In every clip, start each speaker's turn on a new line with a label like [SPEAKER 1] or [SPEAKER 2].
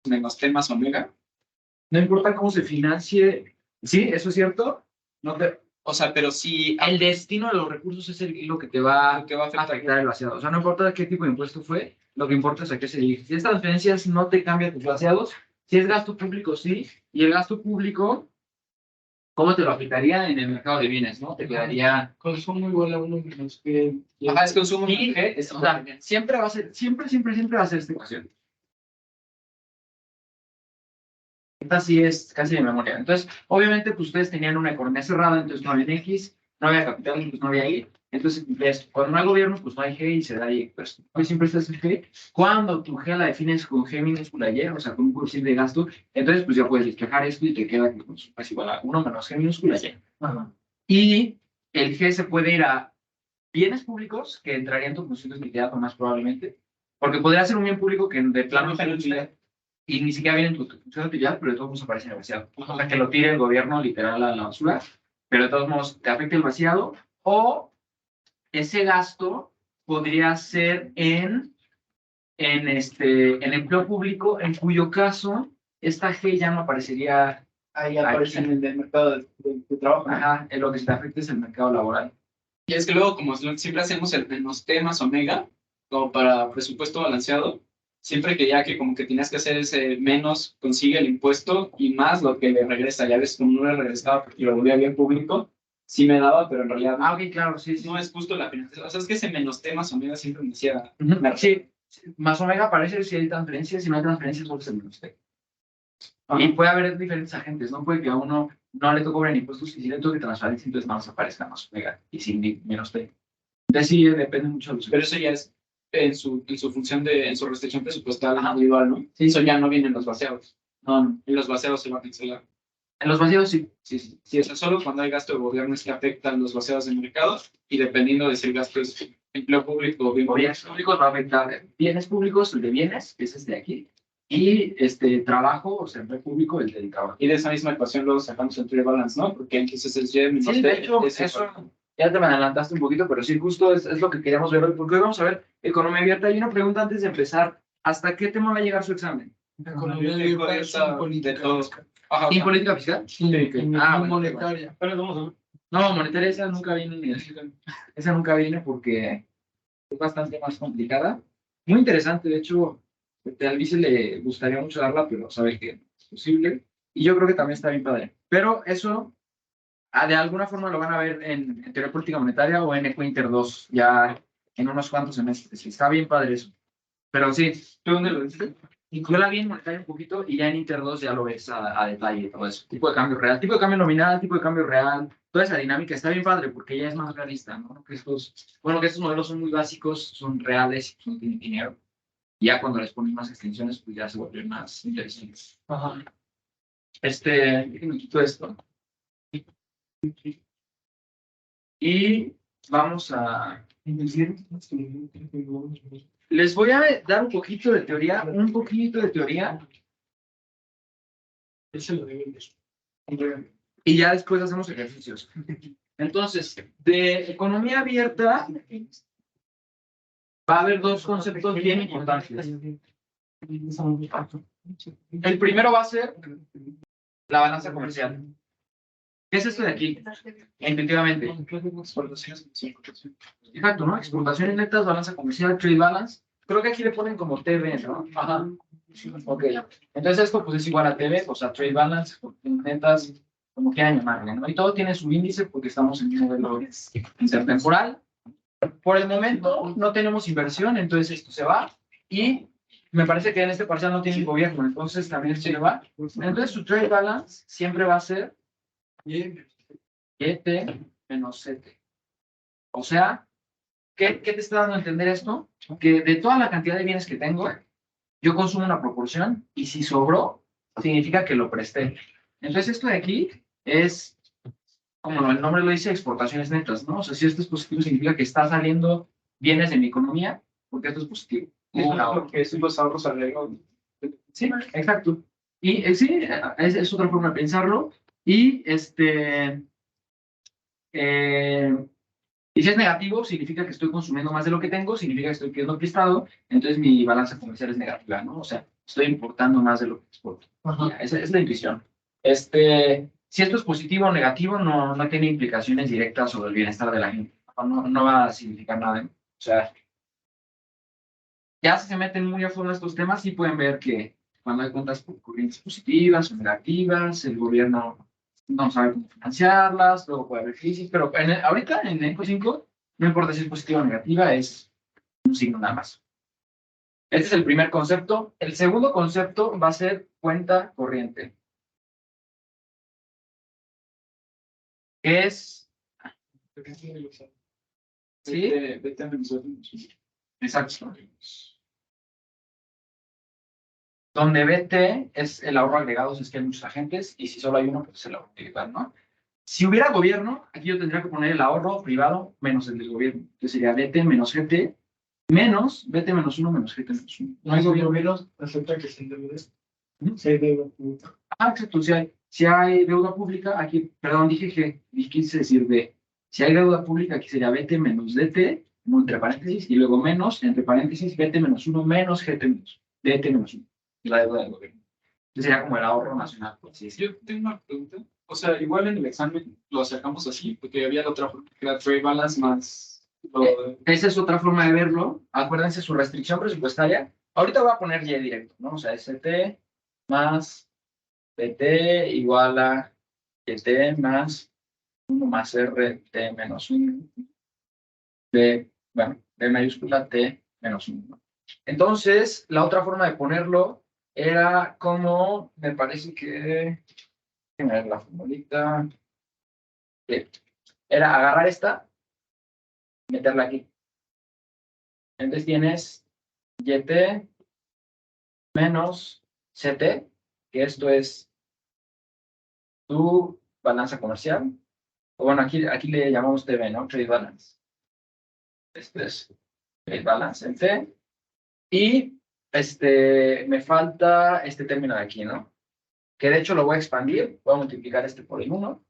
[SPEAKER 1] menos T más omega.
[SPEAKER 2] No importa cómo se financie, sí, eso es cierto. No te,
[SPEAKER 1] O sea, pero si
[SPEAKER 2] el destino de los recursos es lo que te va
[SPEAKER 1] lo que va a
[SPEAKER 2] a afectar el vaciado. O sea, no importa qué tipo de impuesto fue, lo que importa es a qué se dirige. Si estas transferencias no te cambian tus vaciados, si es gasto público, sí, y el gasto público, ¿cómo te lo aplicaría en el mercado de bienes, no? Te quedaría...
[SPEAKER 3] Consumo igual a 1 menos que...
[SPEAKER 1] Ajá, es consumo.
[SPEAKER 2] Sí, o sea, siempre va a ser, siempre va a ser esta ecuación. Esta sí es casi de memoria. Entonces, obviamente, pues ustedes tenían una economía cerrada, entonces no había X, no había capital, pues no había Y. Entonces, cuando no hay gobierno, pues no hay G y se da Y. Pues siempre está el G. Cuando tu G la defines con G minúscula Y, o sea, con un coeficiente de gasto, entonces pues ya puedes despejar esto y te queda que pues, es igual a 1 menos G minúscula Y.
[SPEAKER 3] Ajá.
[SPEAKER 2] Y el G se puede ir a bienes públicos, que entraría en tu función de utilidad más probablemente, porque podría ser un bien público que de plano tiene utilidad y ni siquiera viene en tu función de utilidad, pero de todos modos aparece en el vaciado. O sea, que lo tire el gobierno literal a la basura, pero de todos modos te afecta el vaciado, o ese gasto podría ser en empleo público, en cuyo caso esta G ya no aparecería.
[SPEAKER 3] Ahí aparece en el mercado de trabajo.
[SPEAKER 2] Ajá, en lo que se te afecta es el mercado laboral.
[SPEAKER 1] Y es que luego, como siempre hacemos el menos T más omega, como para presupuesto balanceado, siempre que ya que como que tienes que hacer ese menos, consigue el impuesto y más lo que le regresa. Ya ves, como no le regresaba porque lo volvía bien público, sí me daba, pero en realidad
[SPEAKER 2] Ah, ok, claro, sí, sí.
[SPEAKER 1] no es justo la financiación. O sea, es que ese menos T más omega siempre me decía...
[SPEAKER 2] Sí, más omega aparece si hay transferencias, si no hay transferencias, pues el menos T.
[SPEAKER 1] Ajá.
[SPEAKER 2] Y puede haber diferentes agentes, ¿no? Puede que a uno no le cobren impuestos y si le toque transferencia, entonces nada más aparezca más omega y sin menos T. Entonces sí, depende mucho de los...
[SPEAKER 1] Pero eso ya es en su función en su restricción presupuestal individual, ¿no? Sí, eso ya no viene en los vaciados.
[SPEAKER 2] No, no.
[SPEAKER 1] En los vaciados se va a cancelar.
[SPEAKER 2] En los vacíos sí.
[SPEAKER 1] Sí, o sea, solo cuando hay gasto de gobierno es que afectan los vaciados de mercado y dependiendo de si el gasto es empleo público o bien
[SPEAKER 2] O bienes públicos va a afectar bienes públicos, el de bienes, que es este de aquí, y trabajo, o sea, empleo público, el del trabajo.
[SPEAKER 1] Y de esa misma ecuación luego sacamos el trade balance, ¿no? Porque entonces es Y menos
[SPEAKER 2] Sí,
[SPEAKER 1] T,
[SPEAKER 2] de hecho,
[SPEAKER 1] es
[SPEAKER 2] eso
[SPEAKER 1] igual.
[SPEAKER 2] ya te me adelantaste un poquito, pero sí, justo es lo que queríamos ver hoy, porque hoy vamos a ver economía abierta. Hay una pregunta antes de empezar. ¿Hasta qué tema va a llegar su examen?
[SPEAKER 3] Economía abierta sin política.
[SPEAKER 1] De todo. Ajá,
[SPEAKER 2] ¿Sin política fiscal?
[SPEAKER 3] Sí,
[SPEAKER 2] Ok.
[SPEAKER 3] no
[SPEAKER 2] Bueno,
[SPEAKER 3] monetaria.
[SPEAKER 1] pero vamos a ver.
[SPEAKER 2] no, monetaria esa nunca viene. Esa nunca viene porque es bastante más complicada. Muy interesante, de hecho, a Luis le gustaría mucho darla, pero sabe que no es posible. Y yo creo que también está bien padre. Pero eso, de alguna forma lo van a ver en teoría política monetaria o en Ecointer 2, ya en unos cuantos semestres. Está bien padre eso. Pero sí,
[SPEAKER 1] ¿Tú dónde lo viste?
[SPEAKER 2] yo la vi en monetaria un poquito y ya en Inter 2 ya lo ves a detalle todo eso. Tipo de cambio real, tipo de cambio nominal, tipo de cambio real. Toda esa dinámica está bien padre porque ya es más realista, ¿no? Que estos modelos son muy básicos, son reales y no tienen dinero. Y ya cuando les ponen más extensiones, pues ya se vuelven más interesantes.
[SPEAKER 3] Ajá.
[SPEAKER 2] Me quito esto. Y vamos a... Les voy a dar un poquito de teoría, y ya después hacemos ejercicios. Entonces, de economía abierta va a haber dos conceptos bien importantes. El primero va a ser la balanza comercial. ¿Qué es esto de aquí? Intuitivamente. Exacto, ¿no? Exportaciones netas, balanza comercial, trade balance. Creo que aquí le ponen como TV, ¿no? Ajá. Ok. Entonces esto pues es igual a TV, o sea, trade balance, netas, como quieran llamarle, ¿no? Y todo tiene su índice porque estamos en un modelo intertemporal. Por el momento no tenemos inversión, entonces esto se va. Y me parece que en este parcial no tiene gobierno, entonces también se va. Entonces su trade balance siempre va a ser ET menos CT. O sea, ¿qué te está dando a entender esto? Que de toda la cantidad de bienes que tengo, yo consumo una proporción y si sobró, significa que lo presté. Entonces esto de aquí es, como el nombre lo dice, exportaciones netas, ¿no? O sea, si esto es positivo, significa que está saliendo bienes de mi economía, porque esto es positivo.
[SPEAKER 1] Que es los ahorros al riesgo.
[SPEAKER 2] Sí, exacto. Y sí, es otra forma de pensarlo. Y y si es negativo, significa que estoy consumiendo más de lo que tengo, significa que estoy pidiendo prestado, entonces mi balanza comercial es negativa, ¿no? O sea, estoy importando más de lo que exporto.
[SPEAKER 3] Ajá.
[SPEAKER 2] Ya, esa es la intuición. Si esto es positivo o negativo, no tiene implicaciones directas sobre el bienestar de la gente. No va a significar nada. O sea, ya si se meten muy a fondo estos temas, sí pueden ver que cuando hay cuentas corrientes positivas o negativas, el gobierno no sabe cómo financiarlas, luego puede haber crisis, pero ahorita en Eco 5, no importa si es positiva o negativa, es un signo nada más. Este es el primer concepto. El segundo concepto va a ser cuenta corriente. Que es... ¿Sí?
[SPEAKER 1] Vete a Venezuela.
[SPEAKER 2] Exacto. Donde BT es el ahorro agregado, si es que hay muchos agentes, y si solo hay uno, pues es el ahorro individual, ¿no? Si hubiera gobierno, aquí yo tendría que poner el ahorro privado menos el del gobierno, que sería BT menos GT, menos BT menos 1 menos GT menos 1.
[SPEAKER 3] No hay gobiernos, acepta que se endeude. Si hay deuda pública.
[SPEAKER 2] Exacto. Si hay deuda pública, aquí, perdón, dije que quise decir B. Si hay deuda pública, aquí sería BT menos DT, entre paréntesis, y luego menos, entre paréntesis, BT menos 1 menos GT menos, DT menos 1. La deuda del gobierno. Entonces sería como el ahorro nacional, por así decirlo.
[SPEAKER 1] Yo tengo una pregunta. O sea, igual en el examen lo sacamos así, porque había la otra forma que era trade balance más
[SPEAKER 2] Esa es otra forma de verlo. Acuérdense su restricción presupuestaria. Ahorita voy a poner Y directo, ¿no? O sea, ST más PT igual a YT más 1 más RT menos 1. B mayúscula T menos 1. Entonces, la otra forma de ponerlo era como, me parece que, déjame ver la formulita, era agarrar esta, meterla aquí. Entonces tienes YT menos CT, que esto es tu balanza comercial. O bueno, aquí le llamamos TV, ¿no? Trade balance. Este es trade balance en T. Y me falta este término de aquí, ¿no? Que de hecho lo voy a expandir. Voy a multiplicar este por el 1,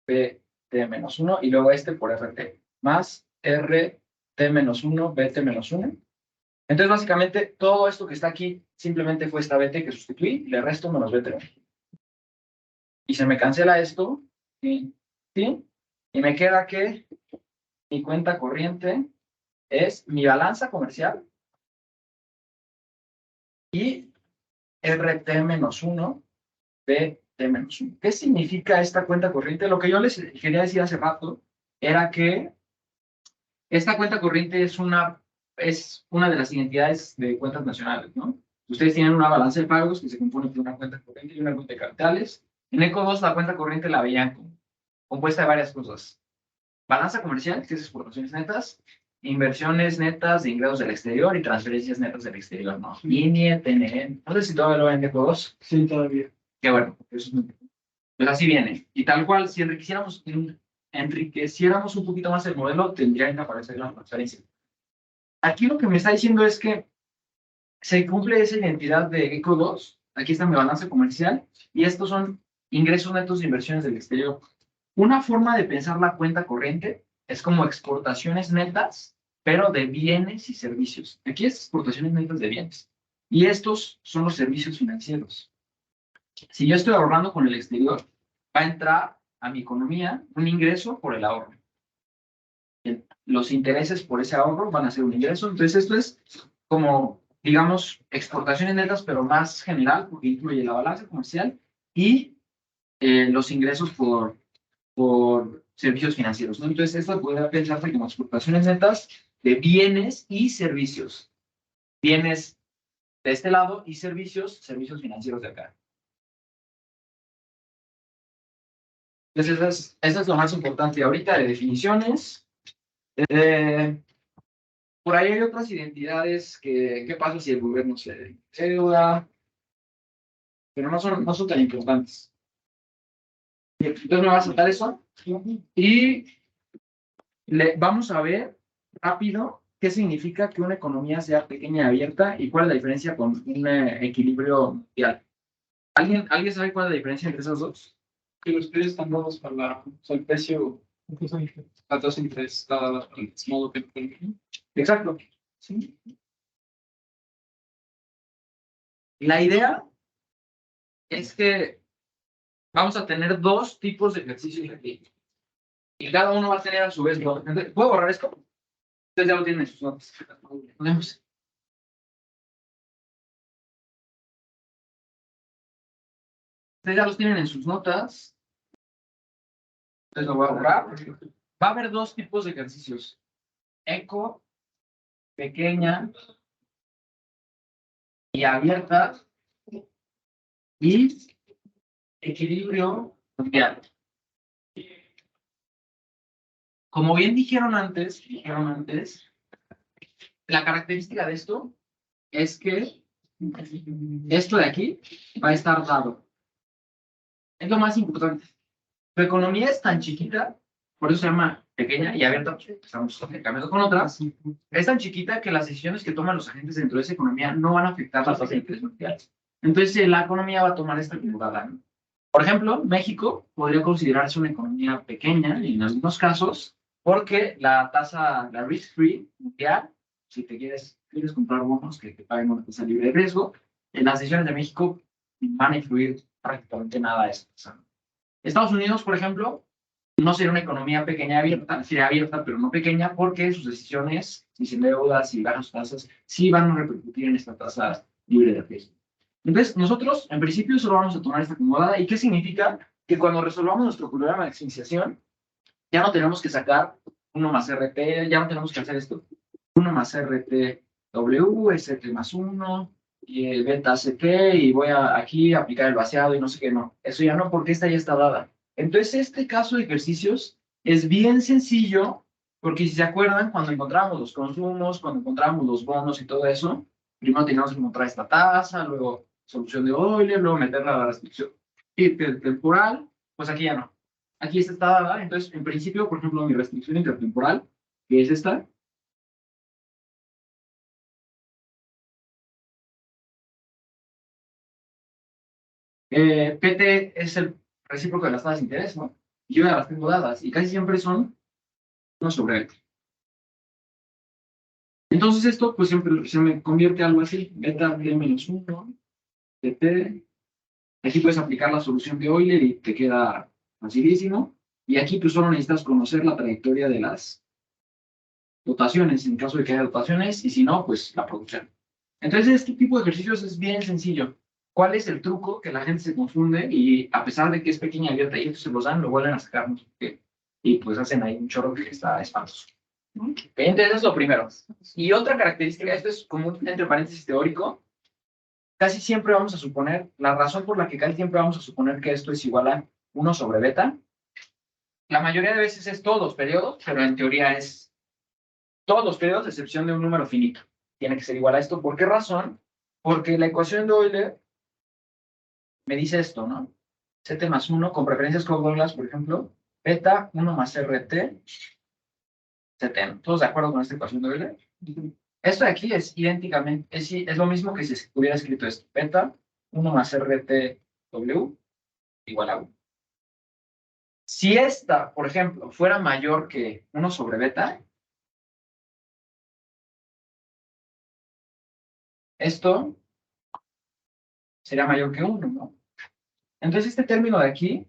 [SPEAKER 2] BT menos 1, y luego este por RT, más RT menos 1, BT menos 1. Entonces, básicamente, todo esto que está aquí simplemente fue esta BT que sustituí, y le resto menos BT. Y se me cancela esto, ¿sí? ¿Sí? Y me queda que mi cuenta corriente es mi balanza comercial y RT menos 1, BT menos 1. ¿Qué significa esta cuenta corriente? Lo que yo les quería decir hace rato era que esta cuenta corriente es una de las identidades de cuentas nacionales, ¿no? Ustedes tienen una balanza de pagos que se compone de una cuenta corriente y una cuenta de capitales. En ECO 2 la cuenta corriente la veían compuesta de varias cosas. Balanza comercial, que es exportaciones netas, inversiones netas de ingresos del exterior y transferencias netas del exterior, ¿no? INE, TNE, no sé si todavía lo ven en ECO 2.
[SPEAKER 3] Sí, todavía.
[SPEAKER 2] Qué bueno, eso es muy importante. Pues así viene. Y tal cual, si enriqueciéramos un poquito más el modelo, tendrían que aparecer las transferencias. Aquí lo que me está diciendo es que se cumple esa identidad de ECO 2. Aquí está mi balanza comercial y estos son ingresos netos de inversiones del exterior. Una forma de pensar la cuenta corriente es como exportaciones netas, pero de bienes y servicios. Aquí es exportaciones netas de bienes. Y estos son los servicios financieros. Si yo estoy ahorrando con el exterior, va a entrar a mi economía un ingreso por el ahorro. Los intereses por ese ahorro van a ser un ingreso. Entonces, esto es como, digamos, exportaciones netas, pero más general, porque incluye la balanza comercial y los ingresos por servicios financieros, ¿no? Entonces, esto podría pensarse como exportaciones netas de bienes y servicios. Bienes de este lado y servicios financieros de acá. Entonces, eso es lo más importante ahorita de definiciones. Por ahí hay otras identidades que, ¿qué pasa si el gobierno se deuda? Pero no son tan importantes. Entonces me va a saltar eso y vamos a ver rápido qué significa que una economía sea pequeña y abierta y cuál es la diferencia con un equilibrio mundial. ¿Alguien sabe cuál es la diferencia entre esos dos?
[SPEAKER 1] Que los precios están dados para o sea, el precio, la tasa de interés está dada para el modo que
[SPEAKER 2] Exacto. ¿Sí? La idea es que vamos a tener dos tipos de ejercicios aquí. Y cada uno va a tener a su vez dos. Entonces, ¿puedo borrar esto? Ustedes ya lo tienen en sus notas. Podemos. Ustedes ya los tienen en sus notas. Entonces lo voy a borrar. Va a haber dos tipos de ejercicios. Eco, pequeña y abierta. Y equilibrio mundial. Como bien dijeron antes, la característica de esto es que esto de aquí va a estar dado. Es lo más importante. Tu economía es tan chiquita, por eso se llama pequeña y abierta, estamos cambiando con otras, es tan chiquita que las decisiones que toman los agentes dentro de esa economía no van a afectar las tasas de interés mundiales. Entonces, la economía va a tomar esta acomodada, ¿no? Por ejemplo, México podría considerarse una economía pequeña en algunos casos, porque la tasa, la risk-free mundial, si te quieres comprar bonos que te paguen una tasa libre de riesgo, en las decisiones de México van a influir prácticamente nada a eso. Estados Unidos, por ejemplo, no sería una economía pequeña abierta, sería abierta pero no pequeña, porque sus decisiones, si se endeuda, si bajan sus tasas, sí van a repercutir en esta tasa libre de riesgo. Entonces, nosotros, en principio, solo vamos a tomar esta acomodada. ¿Y qué significa? Que cuando resolvamos nuestro problema de maximización, ya no tenemos que sacar 1 más RT, ya no tenemos que hacer esto. 1 más RTW, ST más 1, y el beta CT, y voy a aquí aplicar el vaciado y no sé qué, no. Eso ya no, porque esta ya está dada. Entonces, este caso de ejercicios es bien sencillo, porque si se acuerdan, cuando encontramos los consumos, cuando encontramos los bonos y todo eso, primero teníamos que encontrar esta tasa, luego solución de Euler, luego meterla a la restricción temporal, pues aquí ya no. Aquí esta está dada, entonces en principio, por ejemplo, mi restricción intertemporal, que es esta, PT es el recíproco de las tasas de interés, ¿no? Y yo ya las tengo dadas, y casi siempre son 1 sobre 20. Entonces esto, pues siempre se me convierte algo así, beta T menos 1, PT. Aquí puedes aplicar la solución de Euler y te queda facilísimo. Y aquí pues solo necesitas conocer la trayectoria de las dotaciones, en caso de que haya dotaciones, y si no, pues la producción. Entonces este tipo de ejercicios es bien sencillo. ¿Cuál es el truco? Que la gente se confunde y a pesar de que es pequeña y abierta y estos se los dan, lo vuelven a sacar, ¿no? Y pues hacen ahí un chorro que está espantoso. Entonces eso es lo primero. Y otra característica, esto es como un entre paréntesis teórico, casi siempre vamos a suponer, la razón por la que casi siempre vamos a suponer que esto es igual a 1 sobre beta, la mayoría de veces es todos los periodos, pero en teoría es todos los periodos, a excepción de un número finito. Tiene que ser igual a esto. ¿Por qué razón? Porque la ecuación de Euler me dice esto, ¿no? CT más 1, con preferencias Cobb-Douglas, por ejemplo, beta 1 más RT, CT. ¿Todos de acuerdo con esta ecuación de Euler? Esto de aquí es idénticamente, es lo mismo que si hubiera escrito esto. Beta 1 más RTW igual a 1. Si esta, por ejemplo, fuera mayor que 1 sobre beta, esto sería mayor que 1, ¿no? Entonces este término de aquí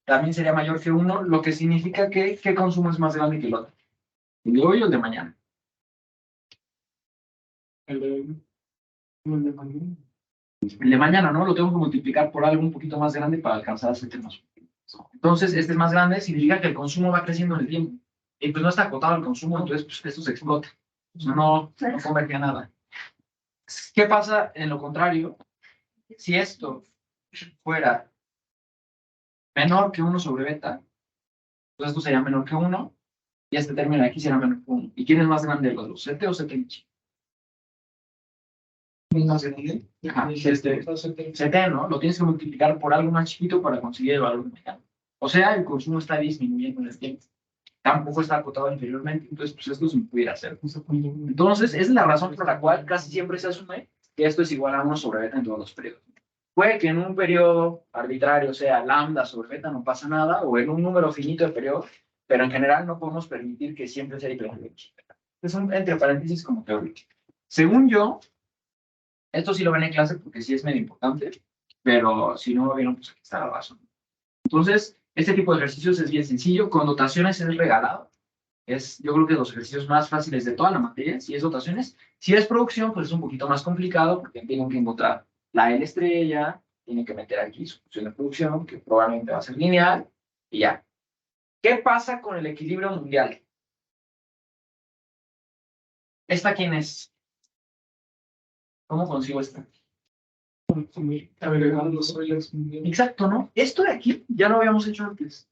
[SPEAKER 2] también sería mayor que 1, lo que significa que ¿qué consumo es más grande que el otro? ¿El de hoy o el de mañana?
[SPEAKER 3] El de mañana.
[SPEAKER 2] El de mañana, ¿no? Lo tengo que multiplicar por algo un poquito más grande para alcanzar ese tema. Entonces, este es más grande, significa que el consumo va creciendo en el tiempo. Y pues no está acotado el consumo, entonces pues, esto se explota. O sea, no converge a nada. ¿Qué pasa en lo contrario? Si esto fuera menor que 1 sobre beta, pues esto sería menor que 1, y este término de aquí será menor que 1. ¿Y quién es más grande de los dos? ¿CT o CT?
[SPEAKER 3] Más grande.
[SPEAKER 2] Ajá, CT, ¿no? Lo tienes que multiplicar por algo más chiquito para conseguir el valor mexicano. O sea, el consumo está disminuyendo en el tiempo. Tampoco está acotado inferiormente, entonces pues esto se pudiera hacer. Entonces, esa es la razón por la cual casi siempre se asume que esto es igual a 1 sobre beta en todos los periodos. Puede que en un periodo arbitrario sea lambda sobre beta, no pasa nada, o en un número finito de periodos, pero en general no podemos permitir que siempre sea diferente. Es un entre paréntesis como teórico. Según yo, Esto sí lo ven en clase porque sí es medio importante, pero si no lo vieron, pues aquí está la razón. Entonces, este tipo de ejercicios es bien sencillo, con dotaciones es regalado. Es, yo creo que de los ejercicios más fáciles de toda la materia, si es dotaciones. Si es producción, pues es un poquito más complicado porque tienen que encontrar la L estrella, tienen que meter aquí su función de producción, que probablemente va a ser lineal, y ya. ¿Qué pasa con el equilibrio mundial? ¿Esta quién es? ¿Cómo consigo esta?
[SPEAKER 3] Agregando los oilers mundiales.
[SPEAKER 2] Exacto, ¿no? Esto de aquí ya lo habíamos hecho antes.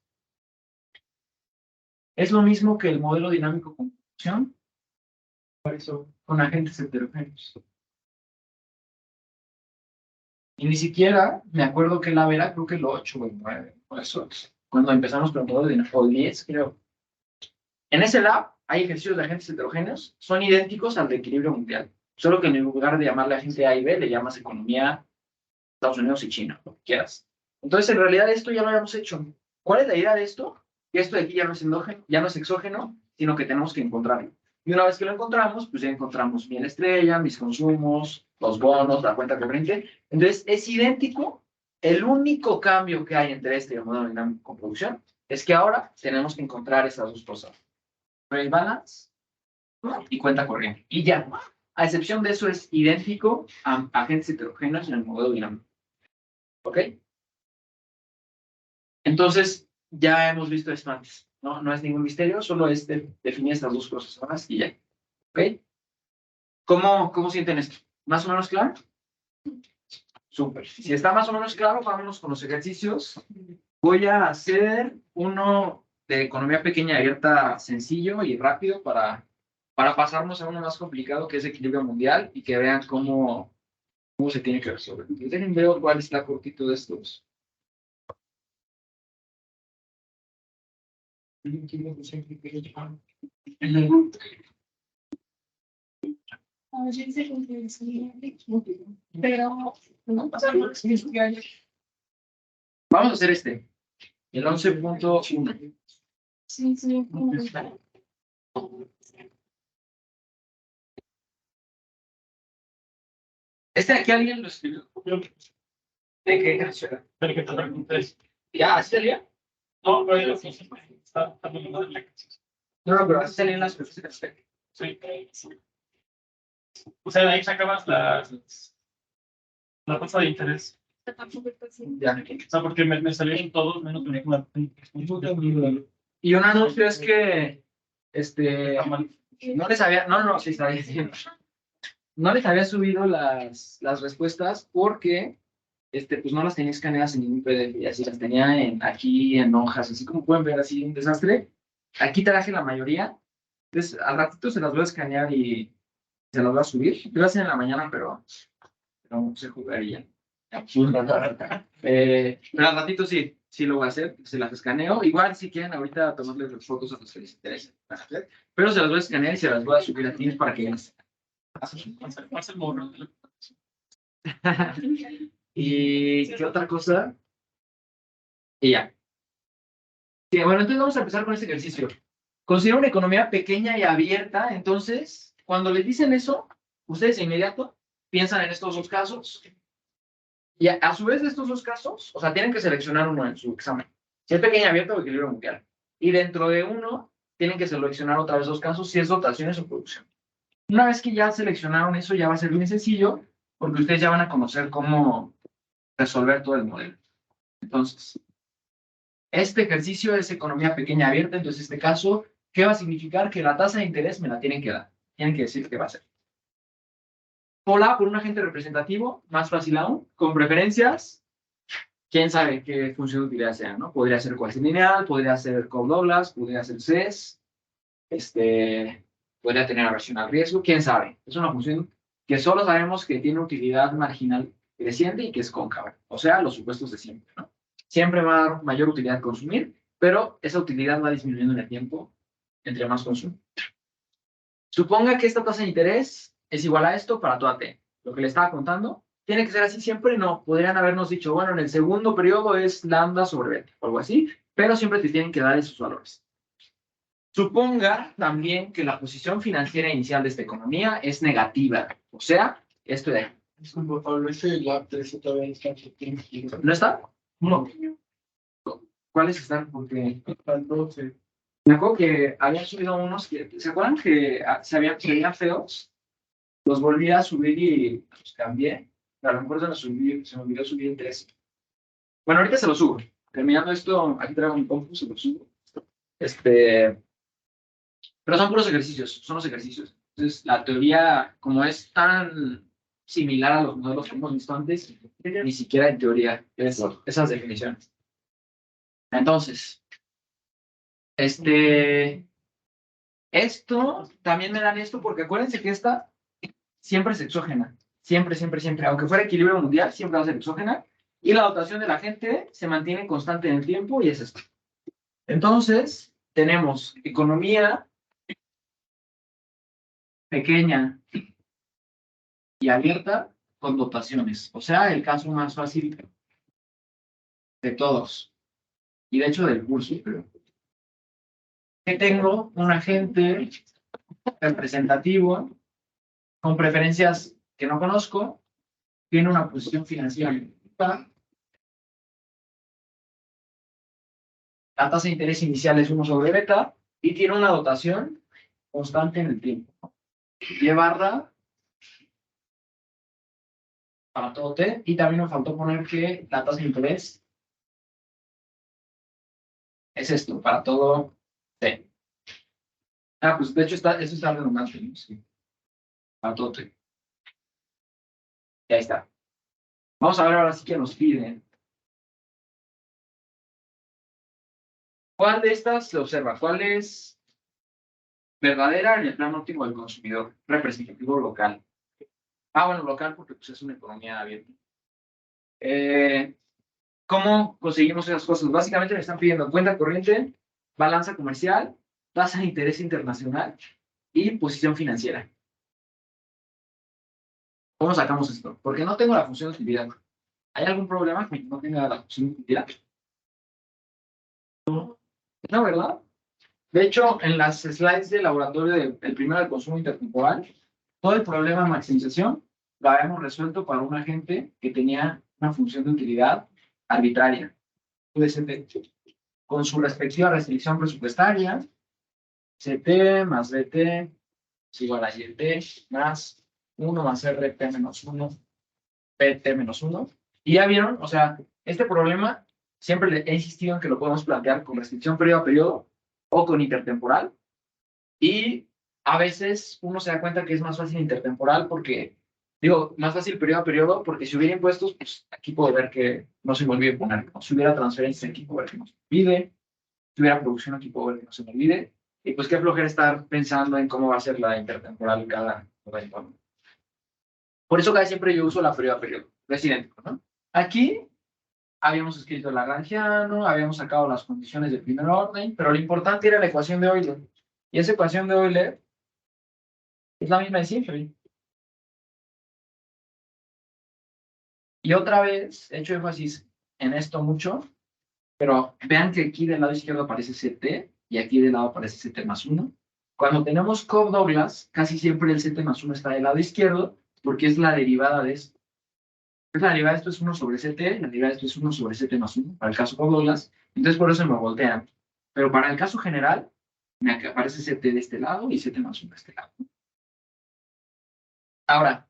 [SPEAKER 2] Es lo mismo que el modelo dinámico con producción con agentes heterogéneos. Y ni siquiera me acuerdo que la era, creo que el 8 o el 9, o eso, cuando empezamos con el modelo dinámico, o el 10, creo. En ese lab hay ejercicios de agentes heterogéneos, son idénticos al de equilibrio mundial, solo que en lugar de llamarle agente A y B, le llamas economía Estados Unidos y China, lo que quieras. Entonces, en realidad, esto ya lo habíamos hecho. ¿Cuál es la idea de esto? Que esto de aquí ya no es endógeno, ya no es exógeno, sino que tenemos que encontrarlo. Y una vez que lo encontramos, pues ya encontramos mi estrella, mis consumos, los bonos, la cuenta corriente. Entonces, es idéntico. El único cambio que hay entre este y el modelo dinámico con producción es que ahora tenemos que encontrar esas dos cosas. Trade balance y cuenta corriente. Y ya. A excepción de eso, es idéntico a agentes heterogéneos en el modelo dinámico. ¿Ok? Entonces, ya hemos visto esto antes, ¿no? No es ningún misterio, solo es definir estas dos cosas más y ya. ¿Ok? ¿Cómo sienten esto? ¿Más o menos claro? Súper. Si está más o menos claro, vámonos con los ejercicios. Voy a hacer uno de economía pequeña y abierta sencillo y rápido para pasarnos a uno más complicado que es equilibrio mundial y que vean cómo se tiene que resolver. Déjenme ver cuál está cortito de estos.
[SPEAKER 4] Pero no pasa nada.
[SPEAKER 2] Vamos a hacer este, el 11.1.
[SPEAKER 4] Sí, sí.
[SPEAKER 2] Este de aquí alguien lo escribió. ¿De qué canción?
[SPEAKER 3] Pero que te preguntes.
[SPEAKER 2] ¿Ya? ¿Así salía?
[SPEAKER 3] No, pero está hablando de la canción.
[SPEAKER 2] No, pero así salían las cosas.
[SPEAKER 3] Sí. O sea, de ahí sacabas la tasa de interés.
[SPEAKER 2] Ya.
[SPEAKER 3] O sea, porque me salieron todos menos una.
[SPEAKER 2] Y un anuncio es que, no les había, no, sí, está bien. No les había subido las respuestas porque, pues no las tenía escaneadas en ningún PDF, y así las tenía aquí en hojas, así como pueden ver, así un desastre. Aquí traje la mayoría. Entonces, al ratito se las voy a escanear y se las voy a subir. Yo lo hacía en la mañana, pero no se jugaría. Pero al ratito sí lo voy a hacer, se las escaneo. Igual si quieren ahorita tomarles las fotos a los que les interese. Pero se las voy a escanear y se las voy a subir a Teams para que vean.
[SPEAKER 3] Pasa el morro.
[SPEAKER 2] ¿Y qué otra cosa? Y ya. Sí, bueno, entonces vamos a empezar con este ejercicio. Considera una economía pequeña y abierta. Entonces, cuando les dicen eso, ustedes de inmediato piensan en estos dos casos. Y a su vez de estos dos casos, o sea, tienen que seleccionar uno en su examen. Si es pequeña y abierta o equilibrio mundial. Y dentro de uno, tienen que seleccionar otra vez dos casos, si es dotaciones o producción. Una vez que ya seleccionaron eso, ya va a ser bien sencillo, porque ustedes ya van a conocer cómo resolver todo el modelo. Entonces, este ejercicio es economía pequeña abierta, entonces este caso, ¿qué va a significar? Que la tasa de interés me la tienen que dar. Tienen que decir qué va a ser. Hola, por un agente representativo, más fácil aún, con preferencias. Quién sabe qué función de utilidad sea, ¿no? Podría ser cuasi-lineal, podría ser Cobb-Douglas, podría ser CES, podría tener aversión al riesgo, quién sabe. Es una función que solo sabemos que tiene utilidad marginal creciente y que es cóncava, o sea, los supuestos de siempre, ¿no? Siempre va a dar mayor utilidad consumir, pero esa utilidad va disminuyendo en el tiempo entre más consumo. Suponga que esta tasa de interés es igual a esto para toda T. Lo que le estaba contando, ¿tiene que ser así siempre? No. Podrían habernos dicho, bueno, en el segundo periodo es lambda sobre 20 o algo así, pero siempre te tienen que dar esos valores. Suponga también que la posición financiera inicial de esta economía es negativa, o sea, esto de aquí.
[SPEAKER 3] Disculpa, Pablo, ese lab 3 todavía está en
[SPEAKER 2] ¿No está?
[SPEAKER 3] No,
[SPEAKER 2] ¿Cuáles están? Porque
[SPEAKER 3] al 12.
[SPEAKER 2] me acuerdo que habían subido unos que, ¿se acuerdan que se veían feos? Los volví a subir y los cambié. A lo mejor se me olvidó subir el 3. Bueno, ahorita se lo subo. Terminando esto, aquí traigo mi compu, se lo subo. Pero son puros ejercicios, son los ejercicios. Entonces, la teoría, como es tan similar a los modelos que hemos visto antes, ni siquiera en teoría es esas definiciones. Entonces, esto, también me dan esto porque acuérdense que esta siempre es exógena. Siempre, siempre, siempre. Aunque fuera equilibrio mundial, siempre va a ser exógena. Y la dotación de la gente se mantiene constante en el tiempo y es esto. Entonces, tenemos economía pequeña y abierta con dotaciones. O sea, el caso más fácil de todos. Y de hecho del curso, pero que tengo un agente representativo con preferencias que no conozco, tiene una posición financiera. La tasa de interés inicial es 1 sobre beta y tiene una dotación constante en el tiempo. Y barra para todo T. Y también me faltó poner que la tasa de interés es esto, para todo T. Ah, pues de hecho eso está redundante, ¿no? Sí. Para todo T. Y ahí está. Vamos a ver ahora sí que nos piden. ¿Cuál de estas se observa? ¿Cuál es verdadera en el plano óptimo del consumidor? Representativo local. Ah, bueno, local porque pues, es una economía abierta. ¿Cómo conseguimos esas cosas? Básicamente me están pidiendo cuenta corriente, balanza comercial, tasa de interés internacional y posición financiera. ¿Cómo sacamos esto? Porque no tengo la función de utilidad. ¿Hay algún problema que no tenga la función de utilidad? No, ¿verdad? De hecho, en las slides del laboratorio del primero del consumo intertemporal, todo el problema de maximización lo habíamos resuelto para un agente que tenía una función de utilidad arbitraria, UDCT, con su respectiva restricción presupuestaria, CT más BT es igual a YT más 1 más RT menos 1, PT menos 1. Y ya vieron, o sea, este problema siempre he insistido en que lo podemos plantear con restricción periodo a periodo o con intertemporal. Y a veces uno se da cuenta que es más fácil intertemporal porque, digo, más fácil periodo a periodo, porque si hubiera impuestos, pues aquí puedo ver que no se me olvide poner, ¿no? Si hubiera transferencias, aquí puedo ver que no se me olvide. Si hubiera producción, aquí puedo ver que no se me olvide. Y pues qué flojera estar pensando en cómo va a ser la intertemporal cada evento. Por eso casi siempre yo uso la periodo a periodo. Es idéntico, ¿no? Aquí habíamos escrito el lagrangiano, habíamos sacado las condiciones de primer orden, pero lo importante era la ecuación de Euler. Y esa ecuación de Euler es la misma de siempre. Y otra vez, he hecho énfasis en esto mucho, pero vean que aquí del lado izquierdo aparece CT y aquí del lado aparece CT más 1. Cuando tenemos Cobb-Douglas, casi siempre el CT más 1 está del lado izquierdo porque es la derivada de esto. La derivada de esto es 1 sobre CT, la derivada de esto es 1 sobre CT más 1, para el caso Cobb-Douglas. Entonces por eso me voltean. Pero para el caso general, me aparece CT de este lado y CT más 1 de este lado. Ahora,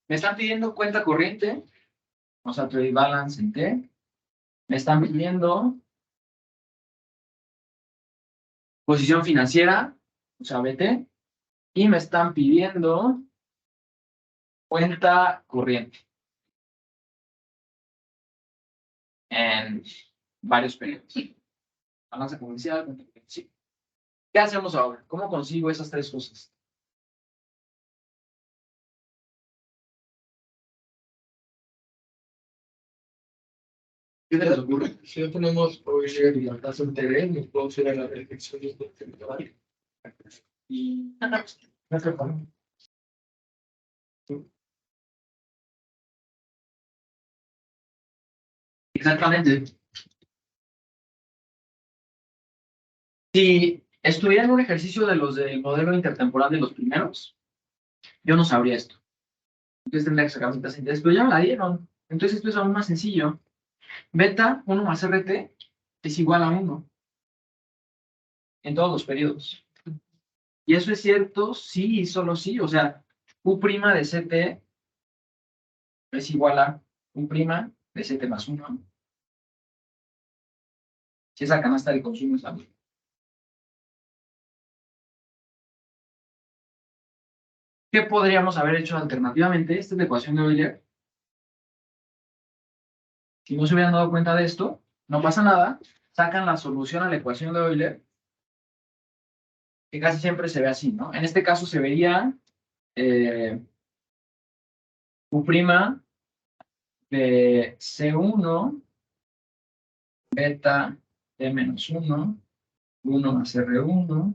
[SPEAKER 2] me están pidiendo cuenta corriente, o sea, trade balance en T. Me están pidiendo posición financiera, o sea, BT. Y me están pidiendo cuenta corriente en varios periodos. Balanza comercial, cuenta corriente. Sí. ¿Qué hacemos ahora? ¿Cómo consigo esas tres cosas? ¿Qué se les ocurre?
[SPEAKER 3] Si ya tenemos hoy la tasa de interés, nos podemos ir a la reflexión intertemporal.
[SPEAKER 2] Y exactamente. Si estuviera en un ejercicio de los del modelo intertemporal de los primeros, yo no sabría esto. Entonces tendría que sacar betas enteras, pero ya me la dieron. Entonces esto es aún más sencillo. Beta 1 más RT es igual a 1 en todos los periodos. Y eso es cierto, sí y solo sí. O sea, U' de CT es igual a U' de CT más 1. Si esa canasta de consumo es la misma. ¿Qué podríamos haber hecho alternativamente? Esta es la ecuación de Euler. Si no se hubieran dado cuenta de esto, no pasa nada. Sacan la solución a la ecuación de Euler, que casi siempre se ve así, ¿no? En este caso se vería U' de C1 beta T menos 1, 1 más R1,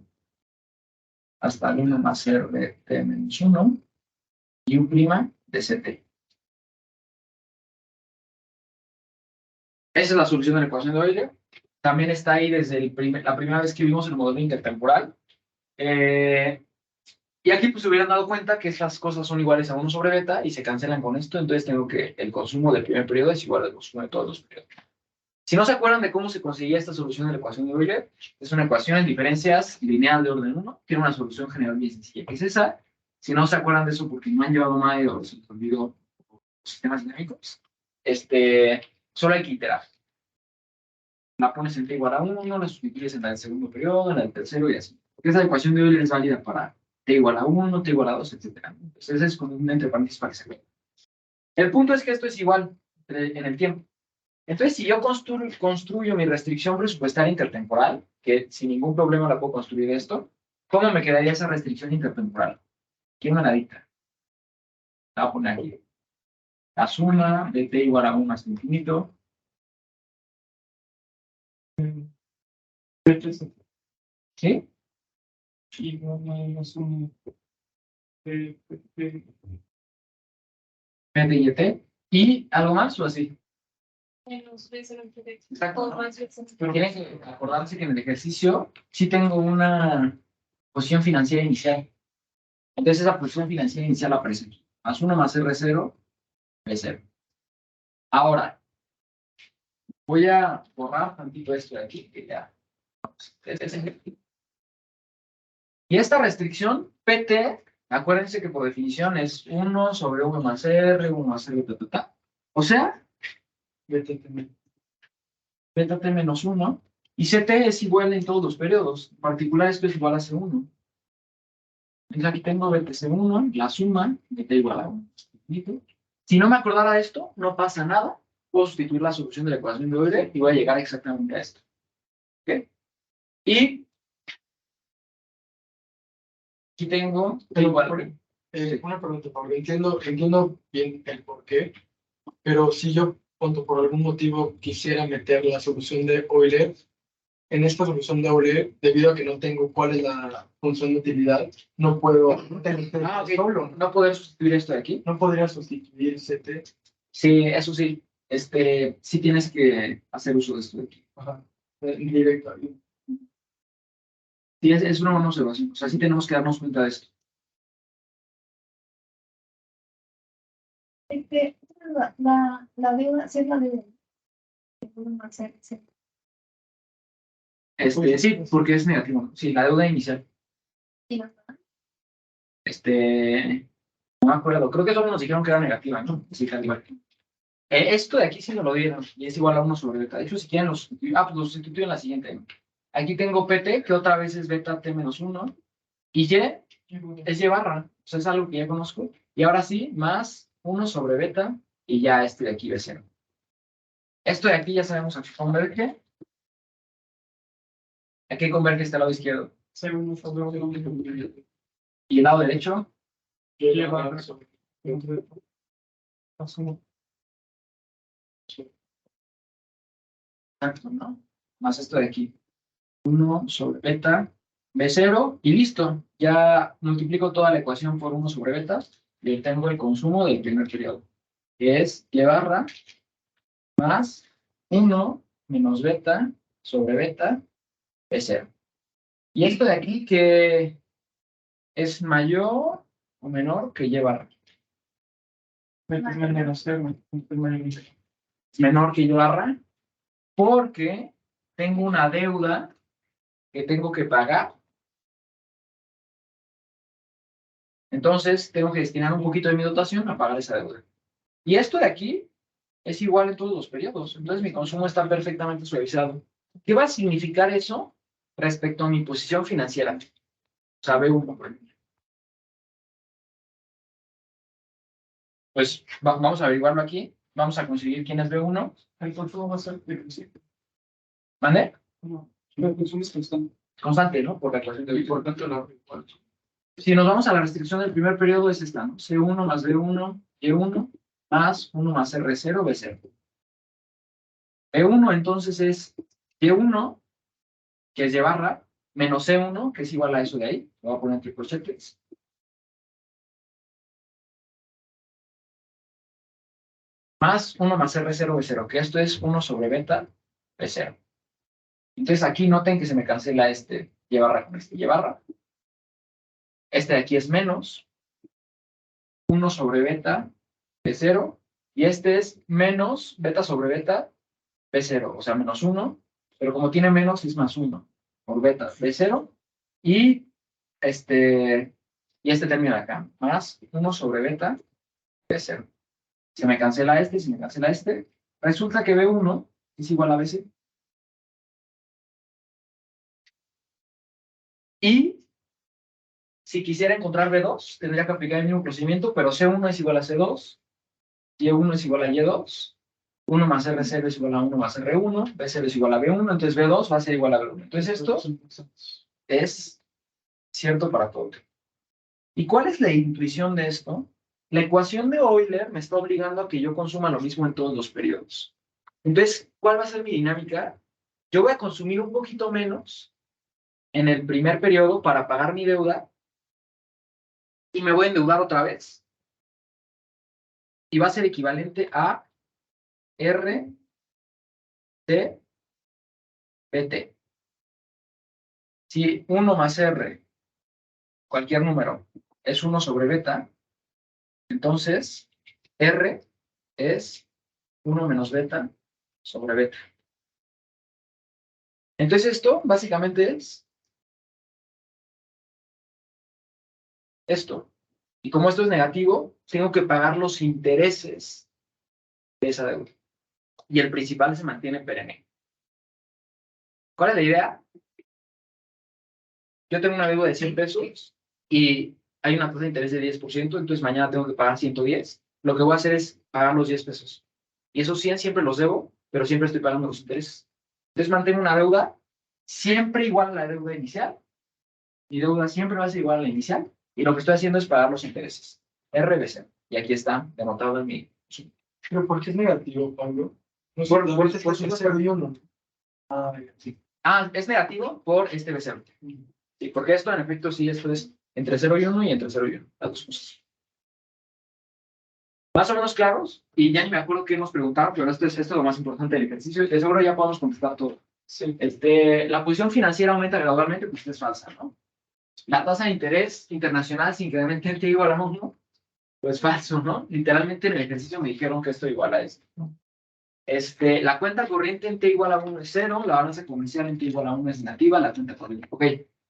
[SPEAKER 2] hasta el 1 más R T menos 1, y U' de CT. Esa es la solución de la ecuación de Euler. También está ahí desde la primera vez que vimos el modelo intertemporal. Y aquí pues se hubieran dado cuenta que estas cosas son iguales a 1 sobre beta y se cancelan con esto, entonces tengo que el consumo del primer periodo es igual al consumo de todos los periodos. Si no se acuerdan de cómo se conseguía esta solución de la ecuación de Euler, es una ecuación en diferencias lineal de orden 1, tiene una solución general bien sencilla, que es esa. Si no se acuerdan de eso porque no han llevado mal o se les olvidó los sistemas dinámicos, solo hay que iterar. La pones en t igual a 1, la sustituyes en la del segundo periodo, en la del tercero y así. Porque esa ecuación de Euler es válida para t igual a 1, t igual a 2, etc. Entonces es como un entre paréntesis para que se vea. El punto es que esto es igual en el tiempo. Entonces, si yo construyo mi restricción presupuestaria intertemporal, que sin ningún problema la puedo construir esto, ¿cómo me quedaría esa restricción intertemporal? ¿Quién me la dicta? La voy a poner aquí. La suma de t igual a 1 hasta infinito. ¿Sí?
[SPEAKER 3] Igual menos 1.
[SPEAKER 2] Pt y et. ¿Y algo más o así?
[SPEAKER 4] Menos B se lo quiere.
[SPEAKER 2] Exacto,
[SPEAKER 4] O
[SPEAKER 2] ¿no?
[SPEAKER 4] más B se lo
[SPEAKER 2] Pero
[SPEAKER 4] quiere.
[SPEAKER 2] tienen que acordarse que en el ejercicio sí tengo una posición financiera inicial. Entonces esa posición financiera inicial aparece aquí. Más 1 más R0, B0. Ahora, voy a borrar tantito esto de aquí, que ya. Y esta restricción, PT, acuérdense que por definición es 1 sobre 1 más R, 1 más R, ta, ta, ta. O sea, beta T menos 1, y CT es igual en todos los periodos. En particular, esto es igual a C1. Entonces aquí tengo BTC1, la suma, de T igual a 1. Si no me acordara de esto, no pasa nada. Puedo sustituir la solución de la ecuación de Euler y voy a llegar exactamente a esto. ¿Ok? Y aquí tengo T igual.
[SPEAKER 3] Una pregunta, Pablo. Entiendo bien el por qué, pero si yo, por algún motivo, quisiera meter la solución de Euler, en esta solución de Euler, debido a que no tengo cuál es la función de utilidad, no puedo.
[SPEAKER 2] Ok. Solo. No poder sustituir esto de aquí.
[SPEAKER 3] No podría sustituir CT.
[SPEAKER 2] Sí, eso sí. Sí tienes que hacer uso de esto de aquí.
[SPEAKER 3] Ajá. Directo.
[SPEAKER 2] Sí, es una buena observación. O sea, sí tenemos que darnos cuenta de esto.
[SPEAKER 4] La deuda, sí es la deuda. Sí.
[SPEAKER 2] Sí, porque es negativo. Sí, la deuda inicial.
[SPEAKER 4] Y no,
[SPEAKER 2] No me acuerdo. Creo que solo nos dijeron que era negativa, ¿no? Sí, tal igual. Esto de aquí sí me lo dieron. Y es igual a 1 sobre beta. De hecho, si quieren lo sustituir. Pues lo sustituyo en la siguiente, ¿no? Aquí tengo PT, que otra vez es beta T menos 1. Y Y es Y barra. O sea, es algo que ya conozco. Y ahora sí, más 1 sobre beta. Y ya este de aquí B0. Esto de aquí ya sabemos a qué converge. ¿A qué converge este lado izquierdo? Y el lado derecho. Exacto, ¿no? Más esto de aquí. 1 sobre beta, B0, y listo. Ya multiplico toda la ecuación por 1 sobre beta y obtengo el consumo del primer periodo, que es Y barra más 1 menos beta sobre beta, B0. Y esto de aquí que es mayor o menor que Y barra. Es menor que Y barra porque tengo una deuda que tengo que pagar. Entonces, tengo que destinar un poquito de mi dotación a pagar esa deuda. Y esto de aquí es igual en todos los periodos. Entonces, mi consumo está perfectamente suavizado. ¿Qué va a significar eso respecto a mi posición financiera? O sea, B1, por ejemplo. Pues vamos a averiguarlo aquí. Vamos a conseguir quién es B1.
[SPEAKER 3] El consumo va a ser de principio.
[SPEAKER 2] ¿Mande?
[SPEAKER 3] No, el consumo es constante.
[SPEAKER 2] Constante, ¿no? Por la ecuación de
[SPEAKER 3] Y por tanto, la
[SPEAKER 2] Si nos vamos a la restricción del primer periodo, es esta, ¿no? C1 más B1, Y1 más 1 más R0, B0. B1 entonces es Y1, que es Y barra, menos C1, que es igual a eso de ahí. Lo voy a poner entre corchetes. Más 1 más R0, B0, que esto es 1 sobre beta, B0. Entonces aquí noten que se me cancela este Y barra con este Y barra. Este de aquí es menos 1 sobre beta, B0. Y este es menos beta sobre beta, B0, o sea, menos 1. Pero como tiene menos, es más 1 por beta, B0. Y este término de acá, más 1 sobre beta, B0. Se me cancela este, se me cancela este. Resulta que B1 es igual a B0. Y si quisiera encontrar B2, tendría que aplicar el mismo procedimiento, pero C1 es igual a C2, Y1 es igual a Y2, 1 más R0 es igual a 1 más R1, B0 es igual a B1, entonces B2 va a ser igual a B1. Entonces esto es cierto para todo. ¿Y cuál es la intuición de esto? La ecuación de Euler me está obligando a que yo consuma lo mismo en todos los periodos. Entonces, ¿cuál va a ser mi dinámica? Yo voy a consumir un poquito menos en el primer periodo para pagar mi deuda y me voy a endeudar otra vez. Y va a ser equivalente a R de PT. Si 1 más R, cualquier número, es 1 sobre beta, entonces R es 1 menos beta sobre beta. Entonces esto básicamente es esto. Y como esto es negativo, tengo que pagar los intereses de esa deuda. Y el principal se mantiene perenne. ¿Cuál es la idea? Yo tengo una deuda de 100 pesos y hay una tasa de interés de 10%, entonces mañana tengo que pagar 110. Lo que voy a hacer es pagar los 10 pesos. Y esos 100 siempre los debo, pero siempre estoy pagando los intereses. Entonces mantengo una deuda siempre igual a la deuda inicial. Mi deuda siempre va a ser igual a la inicial. Y lo que estoy haciendo es pagar los intereses. RBC. Y aquí está denotado en mi...
[SPEAKER 3] ¿Pero por qué es negativo, Pablo? No sé,
[SPEAKER 2] Por
[SPEAKER 3] si no se vio uno.
[SPEAKER 2] sí. Es negativo por este B0. Sí, porque esto en efecto sí, esto es entre 0 y 1 y entre 0 y 1. Las dos cosas. Más o menos claros. Y ya ni me acuerdo qué nos preguntaron, pero esto es lo más importante del ejercicio. Y de seguro ya podemos contestar todo.
[SPEAKER 3] Sí.
[SPEAKER 2] La posición financiera aumenta gradualmente, pues es falsa, ¿no? La tasa de interés internacional se incrementa en T igual a 1, pues falso, ¿no? Literalmente en el ejercicio me dijeron que esto igual a esto, ¿no? La cuenta corriente en T igual a 1 es 0, la balanza comercial en T igual a 1 es negativa, la cuenta corriente. Ok,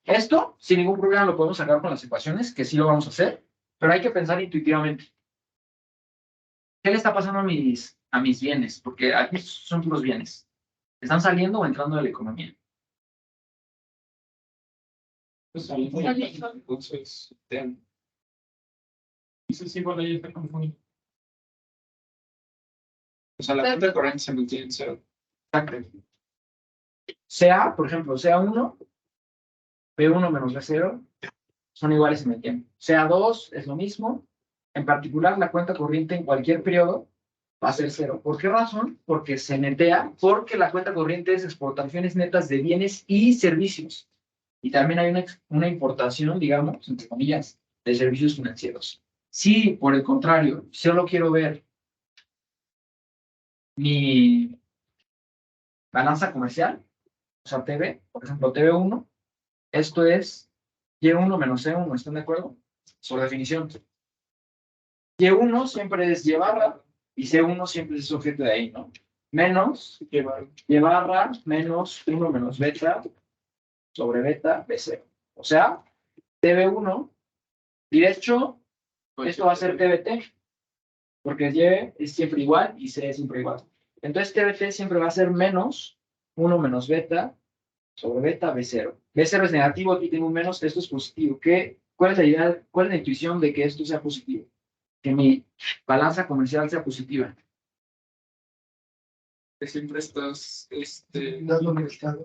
[SPEAKER 2] esto sin ningún problema lo podemos sacar con las ecuaciones, que sí lo vamos a hacer, pero hay que pensar intuitivamente. ¿Qué le está pasando a mis bienes? Porque aquí son puros bienes. ¿Están saliendo o entrando de la economía?
[SPEAKER 3] Pues entonces, eso sí, igual ahí está confundido.
[SPEAKER 1] O sea, la cuenta corriente se mantiene en 0.
[SPEAKER 2] Exacto. CA, por ejemplo, CA1, B1 menos B0 son iguales en el tiempo. CA2 es lo mismo. En particular, la cuenta corriente en cualquier periodo va a ser 0. ¿Por qué razón? Porque se netea, porque la cuenta corriente es exportaciones netas de bienes y servicios. Y también hay una importación, digamos, entre comillas, de servicios financieros. Si, por el contrario, solo quiero ver mi balanza comercial, o sea, TV, por ejemplo, TV1, esto es Y1 menos C1, ¿están de acuerdo? Por definición. Y1 siempre es Y barra y C1 siempre es objeto de ahí, ¿no? Menos Y barra menos 1 menos beta sobre beta B0. O sea, TB1, y de hecho, esto va a ser TBT, porque Y es siempre igual y C es siempre igual. Entonces, TBT siempre va a ser menos 1 menos beta sobre beta B0. B0 es negativo, aquí tengo un menos, esto es positivo. ¿Cuál es la idea, cuál es la intuición de que esto sea positivo? Que mi balanza comercial sea positiva.
[SPEAKER 1] Que siempre estás,
[SPEAKER 3] Das lo que está.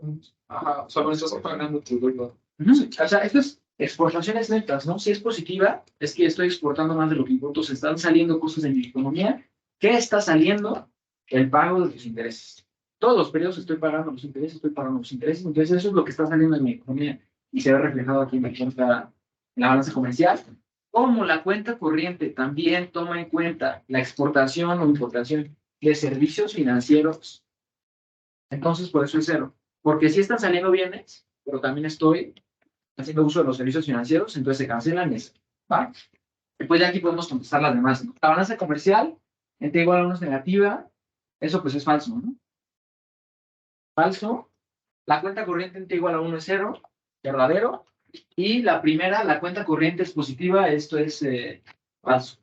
[SPEAKER 1] ajá, o sea, no estás pagando tu deuda.
[SPEAKER 2] O sea, esto es exportaciones netas, ¿no? Si es positiva, es que estoy exportando más de lo que importo. Se están saliendo cosas de mi economía. ¿Qué está saliendo? El pago de los intereses. Todos los periodos estoy pagando los intereses, estoy pagando los intereses. Entonces, eso es lo que está saliendo de mi economía y se ve reflejado aquí en mi cuenta, en la balanza comercial. Como la cuenta corriente también toma en cuenta la exportación o importación de servicios financieros. Entonces, por eso es cero. Porque sí están saliendo bienes, pero también estoy haciendo uso de los servicios financieros, entonces se cancelan eso, ¿va? Después ya aquí podemos contestar las demás, ¿no? La balanza comercial, en T igual a 1 es negativa, eso pues es falso, ¿no? Falso. La cuenta corriente en T igual a 1 es 0, verdadero. Y la primera, la cuenta corriente es positiva, esto es falso.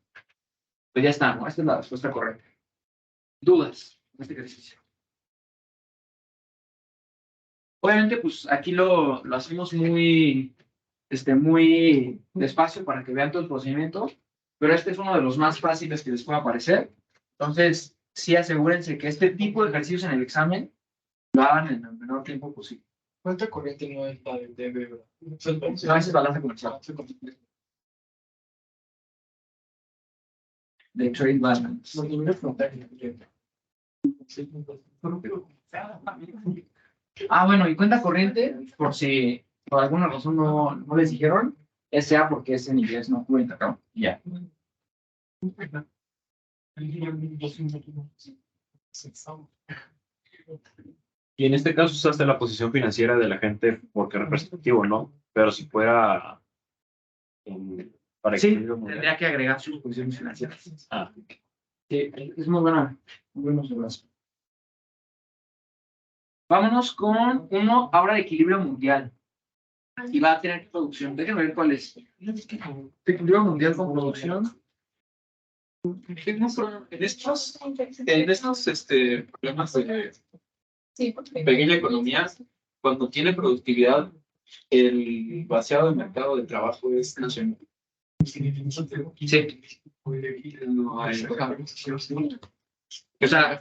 [SPEAKER 2] Pues ya está, ¿no? Esta es la respuesta correcta. ¿Dudas en este ejercicio? Obviamente, pues aquí lo hacemos muy despacio para que vean todo el procedimiento, pero este es uno de los más fáciles que les puede aparecer. Entonces, sí asegúrense que este tipo de ejercicios en el examen lo hagan en el menor tiempo posible.
[SPEAKER 3] Cuenta corriente no es la de DB, ¿verdad?
[SPEAKER 2] No, esa es balanza comercial. De trade balance.
[SPEAKER 3] Los niveles frontales.
[SPEAKER 2] Ah, bueno, y cuenta corriente, por si por alguna razón no les dijeron, SA porque es en inglés, no cuenta, ¿no? Ya.
[SPEAKER 5] Y en este caso usaste la posición financiera del agente porque es representativo, ¿no? Pero si fuera para
[SPEAKER 2] Sí,
[SPEAKER 5] equilibrio mundial.
[SPEAKER 2] tendría que agregar sus posiciones financieras.
[SPEAKER 5] Ah,
[SPEAKER 2] Sí, es muy buena. Muy buenos observación. Vámonos con uno ahora de equilibrio mundial. Y va a tener producción. Déjenme ver cuál es. Equilibrio mundial con producción.
[SPEAKER 1] En estos problemas de
[SPEAKER 4] Sí, porque
[SPEAKER 1] pequeña economía, cuando tiene productividad, el vaciado de mercado de trabajo es nacional.
[SPEAKER 2] Sí.
[SPEAKER 1] No hay,
[SPEAKER 2] O sea,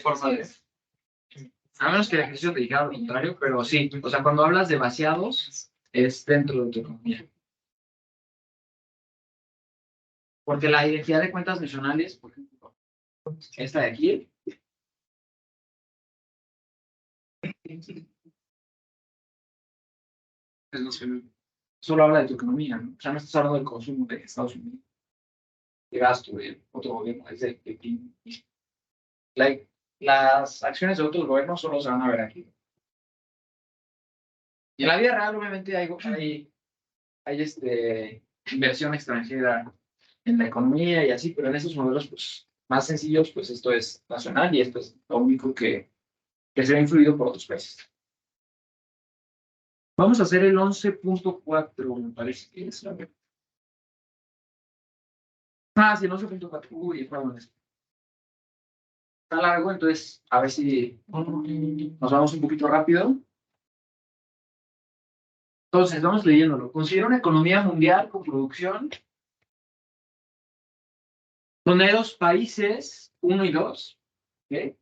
[SPEAKER 2] a menos que el ejercicio te dijera lo contrario, pero sí. O sea, cuando hablas de vaciados, es dentro de tu economía. Porque la identidad de cuentas nacionales, por ejemplo, esta de aquí,
[SPEAKER 1] es nacional.
[SPEAKER 2] solo habla de tu economía, ¿no? O sea, no estás hablando del consumo de Estados Unidos, de gasto de otro gobierno, es de ti. Las acciones de otros gobiernos solo se van a ver aquí. Y en la vida real, obviamente, hay inversión extranjera en la economía y así, pero en esos modelos pues, más sencillos, pues esto es nacional y esto es lo único que se ve influido por otros países. Vamos a hacer el 11.4, me parece que es. Ah, sí, el 11.4. Uy, perdón. Está largo, entonces a ver si nos vamos un poquito rápido. Entonces, vamos leyéndolo. Considera una economía mundial con producción donde hay dos países, 1 y 2. ¿Okay?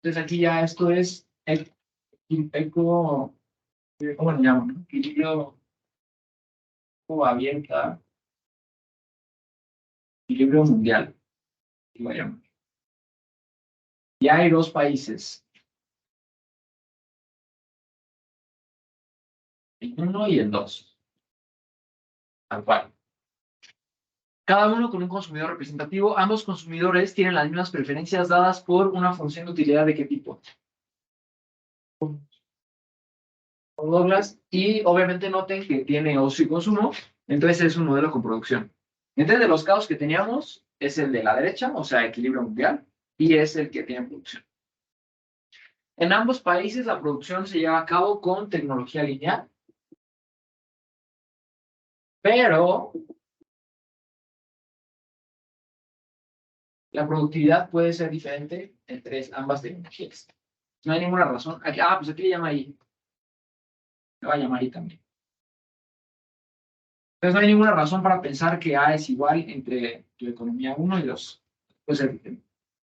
[SPEAKER 2] Entonces aquí ya esto es ¿cómo le llaman? Equilibrio abierta, equilibrio mundial. Lo llaman. Ya hay dos países, el 1 y el 2. Tal cual. Cada uno con un consumidor representativo. Ambos consumidores tienen las mismas preferencias dadas por una función de utilidad de qué tipo. Por Douglas. Y obviamente noten que tiene ocio y consumo. Entonces es un modelo con producción. Entonces, de los casos que teníamos, es el de la derecha, o sea, equilibrio mundial, y es el que tiene producción. En ambos países, la producción se lleva a cabo con tecnología lineal, pero la productividad puede ser diferente entre ambas tecnologías. No hay ninguna razón. Aquí, pues aquí le llama I. Le va a llamar I también. Entonces no hay ninguna razón para pensar que A es igual entre tu economía 1 y 2. Puede ser diferente.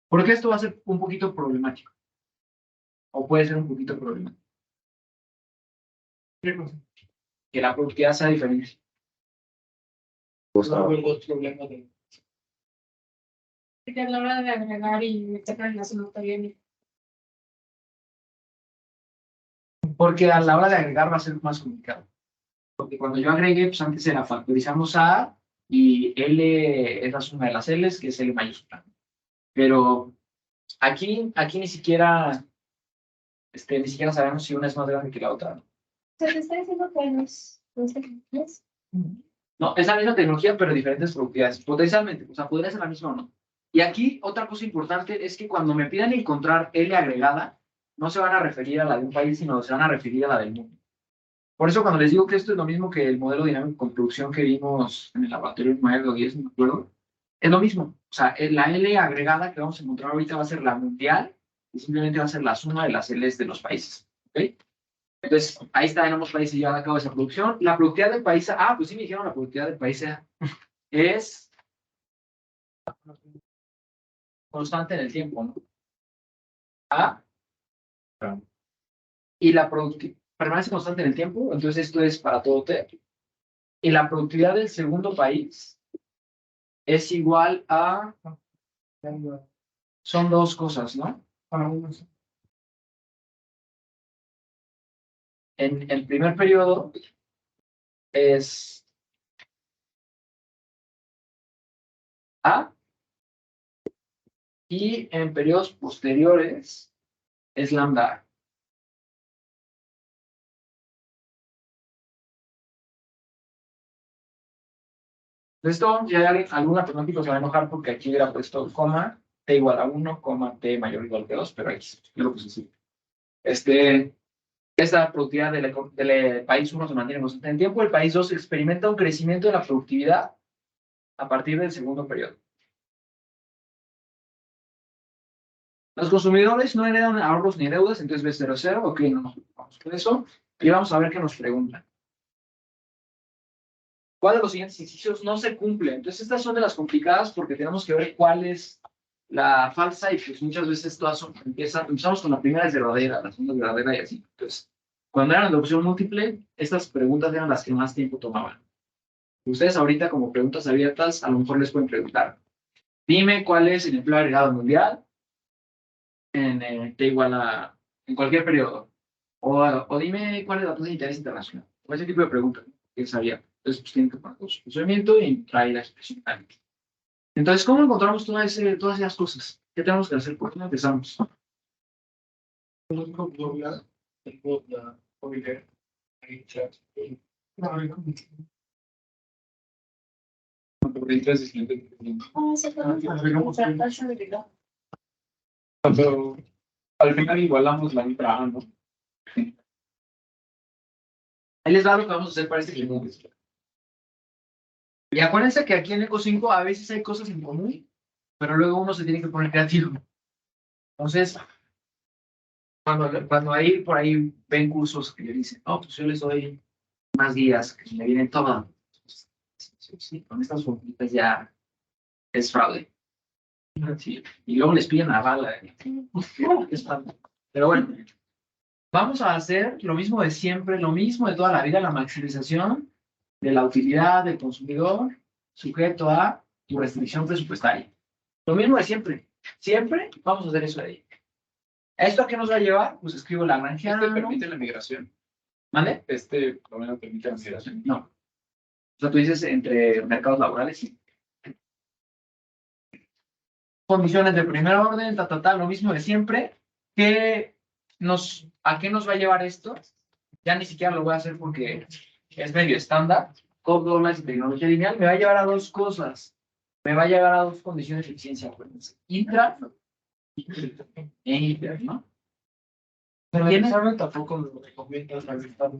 [SPEAKER 2] Porque esto va a ser un poquito problemático. O puede ser un poquito problemático. Que la productividad sea diferente.
[SPEAKER 3] No veo los problemas de...
[SPEAKER 4] Porque a la hora de agregar y meterlo en la sumatoria,
[SPEAKER 2] Porque a la hora de agregar va a ser más complicado. Porque cuando yo agregué, pues antes era factorizamos A y L es la suma de las L's, que es L mayúscula. Pero aquí ni siquiera sabemos si una es más grande que la otra.
[SPEAKER 4] se te está diciendo que no sé qué es.
[SPEAKER 2] No, es la misma tecnología, pero diferentes propiedades. Potencialmente, o sea, podría ser la misma o no. Y aquí, otra cosa importante es que cuando me pidan encontrar L agregada, no se van a referir a la de un país, sino se van a referir a la del mundo. Por eso, cuando les digo que esto es lo mismo que el modelo dinámico con producción que vimos en el laboratorio 9 o 10, no me acuerdo, es lo mismo. O sea, la L agregada que vamos a encontrar ahorita va a ser la mundial y simplemente va a ser la suma de las L's de los países. ¿Ok? Entonces, ahí está, en ambos países llevando a cabo esa producción. La productividad del país A, pues sí me dijeron la productividad del país A, es constante en el tiempo, ¿no? A, y la productividad permanece constante en el tiempo, entonces esto es para todo T. Y la productividad del segundo país es igual a... Son dos cosas, ¿no? En el primer periodo es A y en periodos posteriores es lambda. Esto ya algún matemático se va a enojar porque aquí hubiera puesto coma, t igual a 1, coma, t mayor o igual que 2, pero aquí yo lo puse así. Esta productividad del país 1 se mantiene constante en el tiempo, el país 2 experimenta un crecimiento de la productividad a partir del segundo periodo. Los consumidores no heredan ahorros ni deudas, entonces B00, 0, ok, no nos preocupamos por eso. Y vamos a ver qué nos preguntan. ¿Cuál de los siguientes incisos no se cumple? Entonces, estas son de las complicadas porque tenemos que ver cuál es la falsa y pues muchas veces todas empezamos con la primera es verdadera, la segunda es verdadera y así. Entonces, cuando eran de opción múltiple, estas preguntas eran las que más tiempo tomaban. Ustedes ahorita como preguntas abiertas a lo mejor les pueden preguntar. Dime cuál es el empleo agregado mundial en T igual a en cualquier periodo. O dime cuál es la tasa de interés internacional. O ese tipo de preguntas que sabía. Entonces, pues tienen que poner su procedimiento y traer la expresión. Entonces, ¿cómo encontramos todas esas cosas? ¿Qué tenemos que hacer? ¿Por qué no empezamos?
[SPEAKER 1] Pero al final igualamos la letra A, ¿no?
[SPEAKER 2] Ahí les da lo que vamos a hacer para este ejercicio. Y acuérdense que aquí en Eco 5 a veces hay cosas en común, pero luego uno se tiene que poner creativo. Entonces, cuando ahí por ahí ven cursos que le dicen, oh, pues yo les doy más guías que me vienen todas. Sí, con estas formitas ya es fraude. Sí, y luego les piden la bala. Pero bueno, vamos a hacer lo mismo de siempre, lo mismo de toda la vida, la maximización de la utilidad del consumidor sujeto a tu restricción presupuestaria. Lo mismo de siempre. Siempre vamos a hacer eso de ahí. ¿Esto a qué nos va a llevar? Pues escribo la granja.
[SPEAKER 1] ¿Este permite la migración?
[SPEAKER 2] ¿Mande?
[SPEAKER 1] ¿Este problema permite la migración?
[SPEAKER 2] No. O sea, tú dices entre mercados laborales, sí. Condiciones de primer orden, lo mismo de siempre. ¿A qué nos va a llevar esto? Ya ni siquiera lo voy a hacer porque es medio estándar. Cobb Douglas y tecnología lineal, me va a llevar a dos cosas. Me va a llevar a dos condiciones de eficiencia. Acuérdense. Intra e inter, ¿no?
[SPEAKER 3] Pero el
[SPEAKER 2] ¿Tiene?
[SPEAKER 3] examen tampoco lo recomiendas realizar.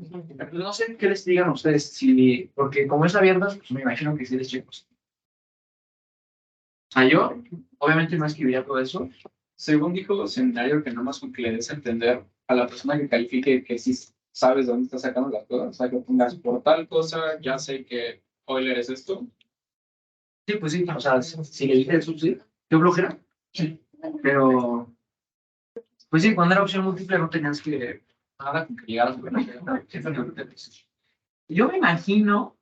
[SPEAKER 2] No sé qué les digan ustedes, si, porque como es abierta, pues me imagino que sí les checo. O sea, yo, obviamente no escribiría todo eso.
[SPEAKER 1] Según dijo seminario, que nada más con que le des a entender a la persona que califique que sí sabes de dónde está sacando las cosas, o sea, que pongas por tal cosa, ya sé que Euler es esto.
[SPEAKER 2] Sí, pues sí, o sea, si le dije eso, sí. Qué flojera.
[SPEAKER 1] Sí.
[SPEAKER 2] Pero, pues sí, cuando era opción múltiple no tenías que nada con que llegaras a yo me imagino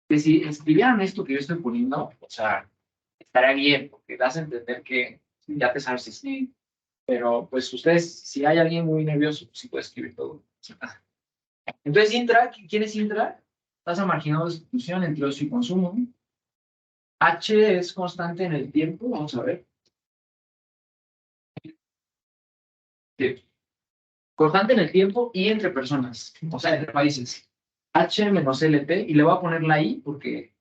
[SPEAKER 2] que si escribieran esto que yo estoy poniendo, o sea, estaría bien, porque das a entender que ya te sabes sí. Pero, pues ustedes, si hay alguien muy nervioso, pues sí puede escribir todo. Entonces, intra, ¿quién es intra? Tasa marginal de sustitución entre uso y consumo. H es constante en el tiempo, vamos a ver. Sí. Constante en el tiempo y entre personas, o sea, entre países. H menos LT, y le voy a poner la I porque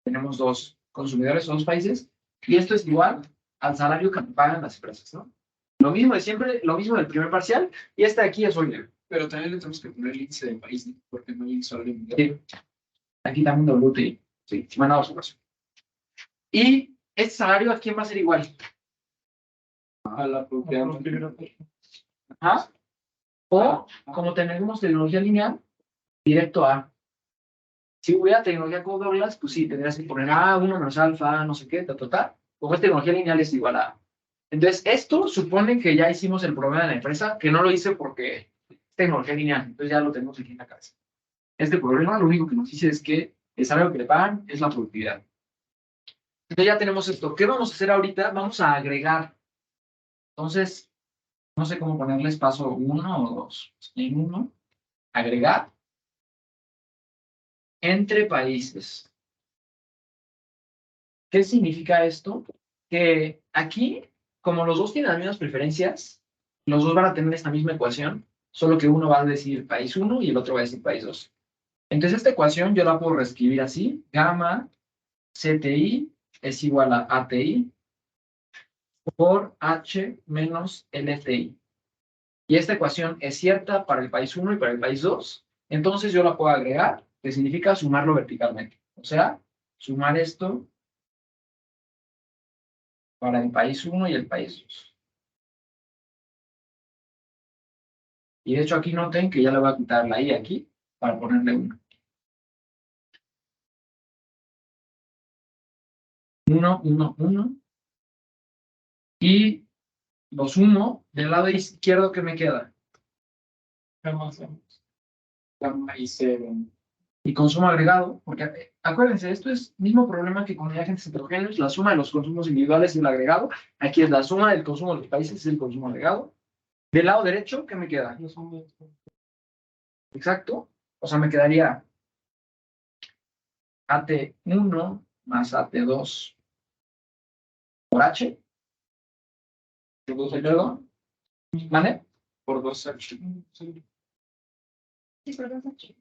[SPEAKER 2] tenemos dos consumidores, dos países, y esto es igual al salario que me pagan las empresas, ¿no? Lo mismo de siempre, lo mismo del primer parcial, y este de aquí es Euler.
[SPEAKER 1] Pero también le tenemos que poner el índice del país, ¿no? Porque no hay un salario mundial.
[SPEAKER 2] Sí. Aquí también WTI. Sí, buena observación. Y este salario, ¿a quién va a ser igual?
[SPEAKER 1] A la propiedad.
[SPEAKER 2] Ajá. O, como tenemos tecnología lineal, directo a. Si hubiera tecnología con Douglas, pues sí, tendrías que poner A1 menos alfa, no sé qué, ta. Como es tecnología lineal, es igual a A. Entonces, esto supone que ya hicimos el problema de la empresa, que no lo hice porque es tecnología lineal, entonces ya lo tenemos aquí en la cabeza. Este problema lo único que nos dice es que el salario que le pagan es la productividad. Entonces ya tenemos esto. ¿Qué vamos a hacer ahorita? Vamos a agregar. Entonces, no sé cómo ponerles paso 1 o 2. En 1, agregar entre países. ¿Qué significa esto? Que aquí, como los dos tienen las mismas preferencias, los dos van a tener esta misma ecuación, solo que uno va a decir país 1 y el otro va a decir país 2. Entonces esta ecuación yo la puedo reescribir así. Gamma CTI es igual a ATI por H menos LTI. Y esta ecuación es cierta para el país 1 y para el país 2. Entonces yo la puedo agregar, que significa sumarlo verticalmente. O sea, sumar esto para el país 1 y el país 2. Y de hecho aquí noten que ya le voy a quitar la I aquí para ponerle 1. 1, 1, 1. Y lo sumo del lado izquierdo que me queda.
[SPEAKER 1] Gamma y C.
[SPEAKER 2] Y consumo agregado, porque acuérdense, esto es el mismo problema que con agentes heterogéneos, la suma de los consumos individuales y el agregado. Aquí es la suma del consumo de los países, es el consumo agregado. Del lado derecho, ¿qué me queda? Exacto. O sea, me quedaría AT1 más AT2 por H. ¿Y luego? ¿Vale?
[SPEAKER 1] Por 2H.
[SPEAKER 4] Sí, pero no sé.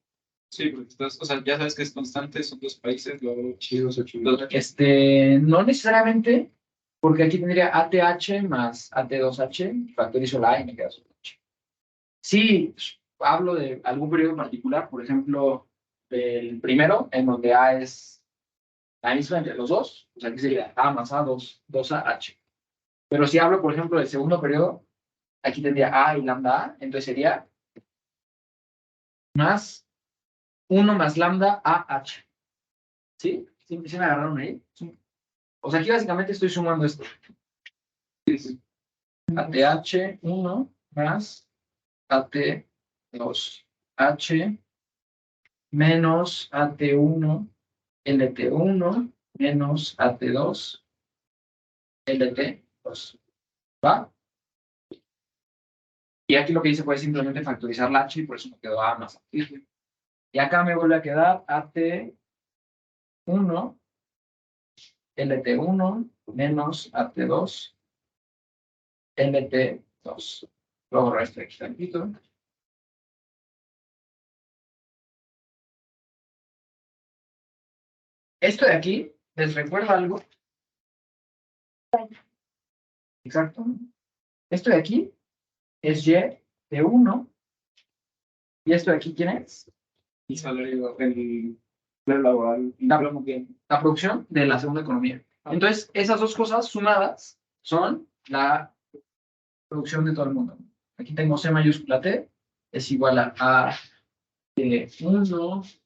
[SPEAKER 1] Sí, porque estás, o sea, ya sabes que es constante, son dos países, luego
[SPEAKER 3] Chidos o
[SPEAKER 2] No necesariamente, porque aquí tendría ATH más AT2H, factorizo la A y me queda solo H. Sí, hablo de algún periodo en particular, por ejemplo, del primero, en donde A es la misma entre los dos, o sea, aquí sería A más A, 2AH. Pero si hablo, por ejemplo, del segundo periodo, aquí tendría A y lambda A, entonces sería más 1 más lambda AH. ¿Sí? ¿Sí, sí me agarraron ahí? Sí. O sea, aquí básicamente estoy sumando esto. ATH1 más AT2H menos AT1 LT1 menos AT2 LT2. ¿Va? Y aquí lo que hice fue simplemente factorizar la H y por eso me quedó A más A. Y acá me vuelve a quedar AT1 LT1 menos AT2 LT2. Luego resto aquí tantito. Esto de aquí, ¿les recuerda algo? Exacto. Esto de aquí es Y de 1. ¿Y esto de aquí quién es?
[SPEAKER 1] El salario, el empleo laboral,
[SPEAKER 2] La producción de la segunda economía. Entonces, esas dos cosas sumadas son la producción de todo el mundo. Aquí tengo C mayúscula T es igual a T1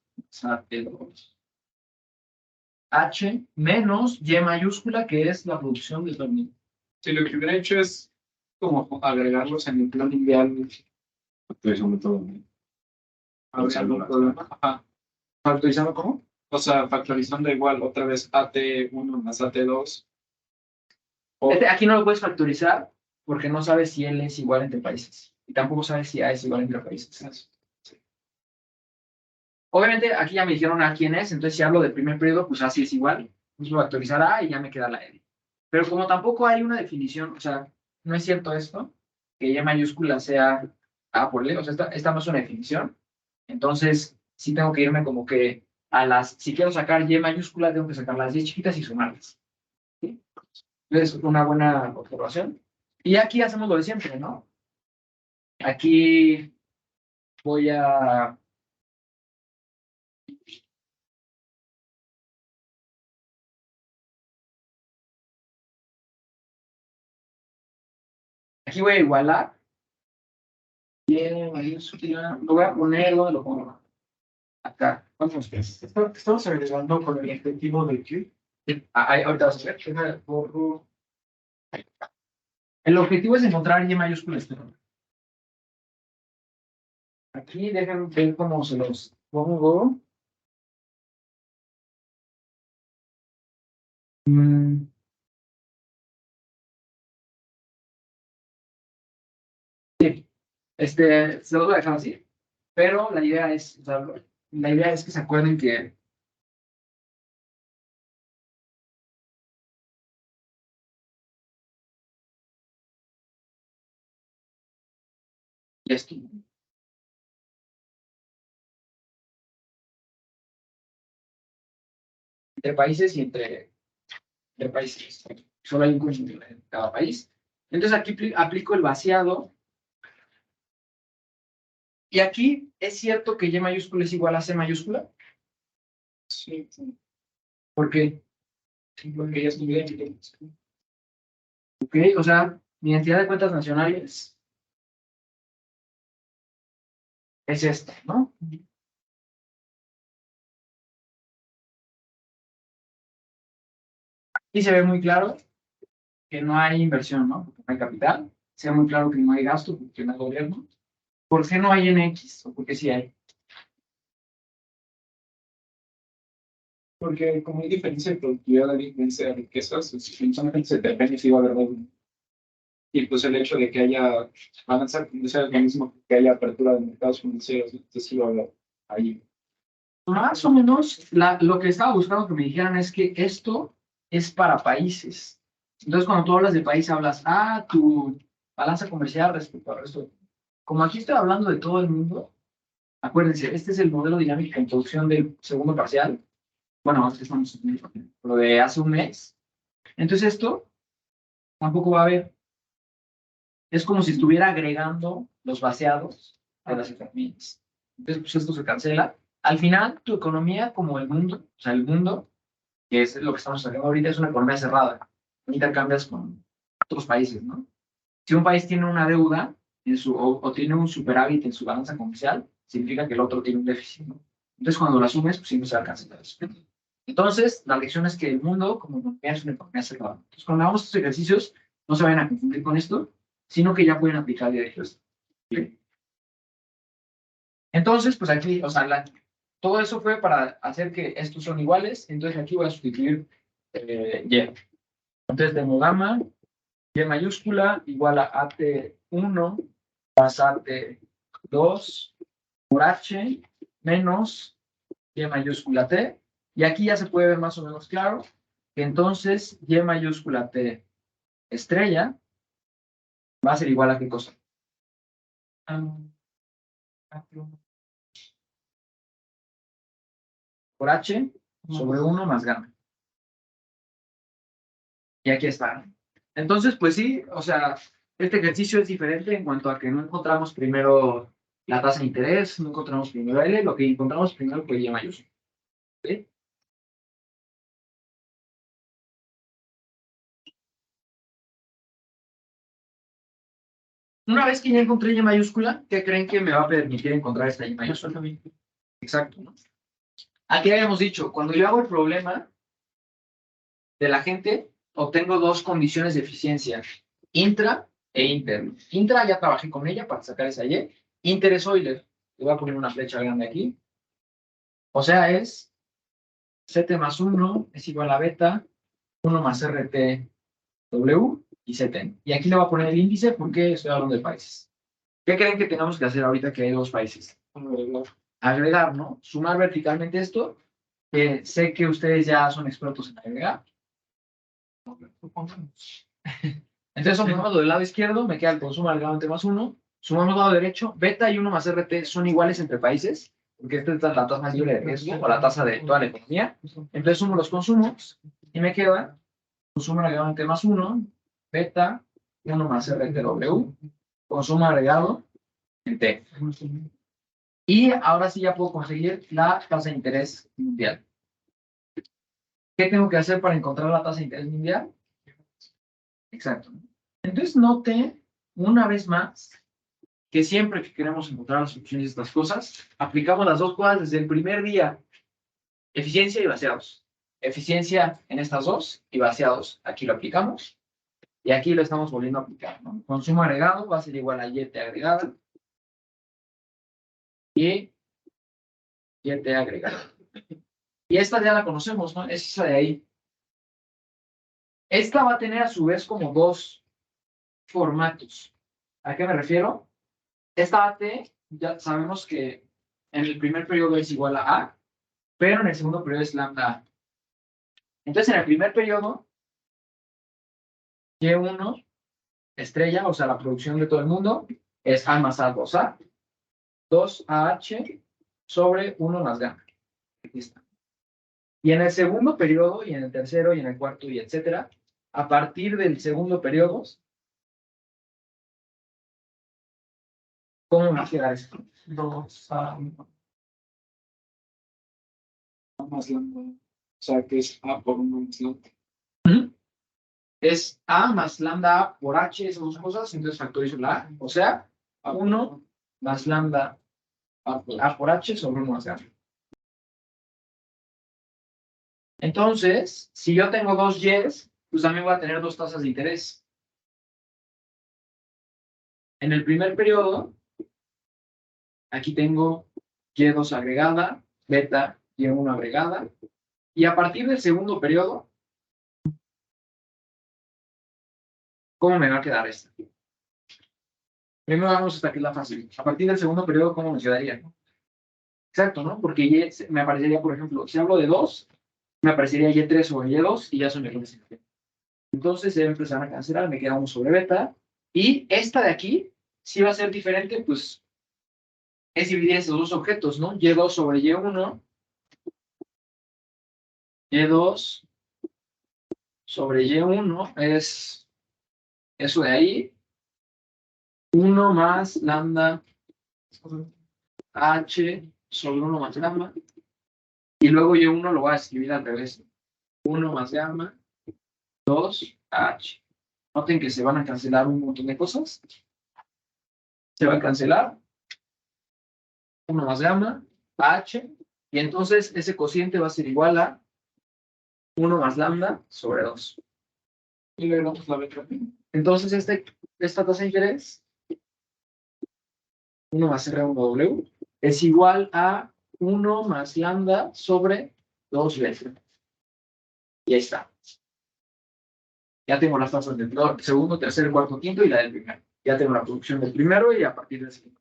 [SPEAKER 2] a T2 H menos Y mayúscula, que es la producción de todo el mundo.
[SPEAKER 1] Sí, lo que hubiera hecho es como agregarlos en el plan ideal.
[SPEAKER 5] Actualización de todo.
[SPEAKER 1] Habría algún problema. Ajá.
[SPEAKER 2] ¿Factorizando cómo?
[SPEAKER 1] O sea, factorizando igual otra vez AT1 más AT2. O,
[SPEAKER 2] Aquí no lo puedes factorizar porque no sabes si L es igual entre países. Y tampoco sabes si A es igual entre países. Obviamente, aquí ya me dijeron A quién es, entonces si hablo del primer periodo, pues así es igual. Pues voy a factorizar A y ya me queda la L. Pero como tampoco hay una definición, o sea, no es cierto esto, que Y mayúscula sea A por L, o sea, esta no es una definición. Entonces, sí tengo que irme como que si quiero sacar Y mayúscula, tengo que sacar las Y chiquitas y sumarlas. ¿Sí? Es una buena observación. Y aquí hacemos lo de siempre, ¿no? Aquí voy a... Aquí voy a igualar. Y mayúscula. Lo voy a poner, ¿dónde lo pongo? Acá. ¿Cuántos pies?
[SPEAKER 3] Estamos agregando con el objetivo de que
[SPEAKER 2] Ahorita vas a ver. El objetivo es encontrar Y mayúscula. Aquí déjenme ver cómo se los pongo. Mm, se los voy a dejar así. Pero la idea es, o sea, la idea es que se acuerden que esto, entre países y entre países. Solo hay un conjunto en cada país. Entonces aquí aplico el vaciado. Y aquí es cierto que Y mayúscula es igual a C mayúscula.
[SPEAKER 1] sí,
[SPEAKER 2] Porque,
[SPEAKER 1] porque ya estudié.
[SPEAKER 2] ok, o sea, mi entidad de cuentas nacionales es esta, ¿no? Y se ve muy claro que no hay inversión, ¿no? Porque no hay capital. Se ve muy claro que no hay gasto porque no hay gobierno. ¿Por qué no hay en X? ¿O por qué sí hay?
[SPEAKER 1] Porque como hay diferencia de productividad, hay diferencia de riquezas, simplemente se depende si va a haber orden. Y pues el hecho de que haya avanzar, es lo mismo que haya apertura de mercados financieros, entonces sí va a haber ahí.
[SPEAKER 2] Más o menos, lo que estaba buscando que me dijeran es que esto es para países. Entonces, cuando tú hablas de país, hablas, tu balanza comercial respecto al resto. Como aquí estoy hablando de todo el mundo, acuérdense, este es el modelo dinámico de introducción del segundo parcial. Bueno, es que estamos en lo de hace un mes. Entonces, esto tampoco va a haber. Es como si estuviera agregando los vaciados de las economías. Entonces, pues esto se cancela. Al final, tu economía, como el mundo, o sea, el mundo, que es lo que estamos haciendo ahorita, es una economía cerrada. No intercambias con otros países, ¿no? Si un país tiene una deuda o tiene un superávit en su balanza comercial, significa que el otro tiene un déficit, ¿no? Entonces, cuando lo asumes, pues siempre se alcanza eso. Entonces, la lección es que el mundo, como economía, es una economía cerrada. Entonces, cuando hagamos estos ejercicios, no se vayan a confundir con esto, sino que ya pueden aplicar directo esto. ¿Sí? Entonces, pues aquí, o sea, todo eso fue para hacer que estos son iguales, entonces aquí voy a sustituir Y. Entonces tengo gamma, Y mayúscula, igual a AT1 más AT2 por H menos Y mayúscula T. Y aquí ya se puede ver más o menos claro que entonces Y mayúscula T estrella va a ser igual a qué cosa. Por H sobre 1 más gamma. Y aquí está. Entonces, pues sí, o sea, este ejercicio es diferente en cuanto a que no encontramos primero la tasa de interés, no encontramos primero L, lo que encontramos primero fue Y mayúscula. ¿Sí? Una vez que ya encontré Y mayúscula, ¿qué creen que me va a permitir encontrar esta Y mayúscula? Exacto, ¿no? Aquí habíamos dicho, cuando yo hago el problema de la gente, obtengo dos condiciones de eficiencia, intra e interno. Intra ya trabajé con ella para sacar esa Y. Inter es Euler. Le voy a poner una flecha grande aquí. O sea, es Ct más 1 es igual a beta, 1 más RT W y Ct. Y aquí le voy a poner el índice porque estoy hablando de países. ¿Qué creen que tenemos que hacer ahorita que hay dos países? Agregar, ¿no? Sumar verticalmente esto. Sé que ustedes ya son expertos en agregar. Entonces sumamos del lado izquierdo, me queda el consumo agregado entre más 1. Sumamos lado derecho, beta y 1 más RT son iguales entre países, porque esta es la tasa libre de riesgo o la tasa de toda la economía. Entonces sumo los consumos y me queda consumo agregado entre más 1, beta 1 más RTW, consumo agregado en T. Y ahora sí ya puedo conseguir la tasa de interés mundial. ¿Qué tengo que hacer para encontrar la tasa de interés mundial? Exacto. Entonces note una vez más que siempre que queremos encontrar las soluciones de estas cosas, aplicamos las dos cosas desde el primer día. Eficiencia y vaciados. Eficiencia en estas dos y vaciados. Aquí lo aplicamos. Y aquí lo estamos volviendo a aplicar, ¿no? Consumo agregado va a ser igual a YT agregada. Y YT agregada. Y esta ya la conocemos, ¿no? Es esa de ahí. Esta va a tener a su vez como dos formatos. ¿A qué me refiero? Esta AT ya sabemos que en el primer periodo es igual a A, pero en el segundo periodo es lambda A. Entonces en el primer periodo, Y1 estrella, o sea, la producción de todo el mundo, es A más A 2A, 2AH sobre 1 más gamma. Aquí está. Y en el segundo periodo, y en el tercero, y en el cuarto, y etcétera, a partir del segundo periodo, ¿cómo me va a quedar esto?
[SPEAKER 1] 2A más lambda. O sea, que es A por 1 más lambda.
[SPEAKER 2] Es A más lambda A por H, esas dos cosas, entonces factorizo la A. O sea, 1 más lambda A por H sobre 1 más gamma. Entonces, si yo tengo dos Y's, pues también voy a tener dos tasas de interés. En el primer periodo, aquí tengo Y2 agregada, beta Y1 agregada. Y a partir del segundo periodo, ¿cómo me va a quedar esta? Primero vamos hasta aquí la fácil. A partir del segundo periodo, ¿cómo me quedaría? Exacto, ¿no? Porque Y me aparecería, por ejemplo, si hablo de 2, me aparecería Y3 sobre Y2 y ya son iguales. Entonces se debe empezar a cancelar, me queda 1 sobre beta. Y esta de aquí, si va a ser diferente, pues es dividir esos dos objetos, ¿no? Y2 sobre Y1, Y2 sobre Y1 es eso de ahí, 1 más lambda H sobre 1 más gamma, y luego Y1 lo voy a escribir al revés, 1 más gamma, 2H. Noten que se van a cancelar un montón de cosas. Se va a cancelar 1 más gamma, H, y entonces ese cociente va a ser igual a 1 más lambda sobre 2. Y le damos la letra P. Entonces esta tasa de interés, 1 más R1W, es igual a 1 más lambda sobre 2 beta. Y ahí está. Ya tengo las tasas del segundo, tercer, cuarto, quinto y la del primero. Ya tengo la producción del primero y a partir del segundo.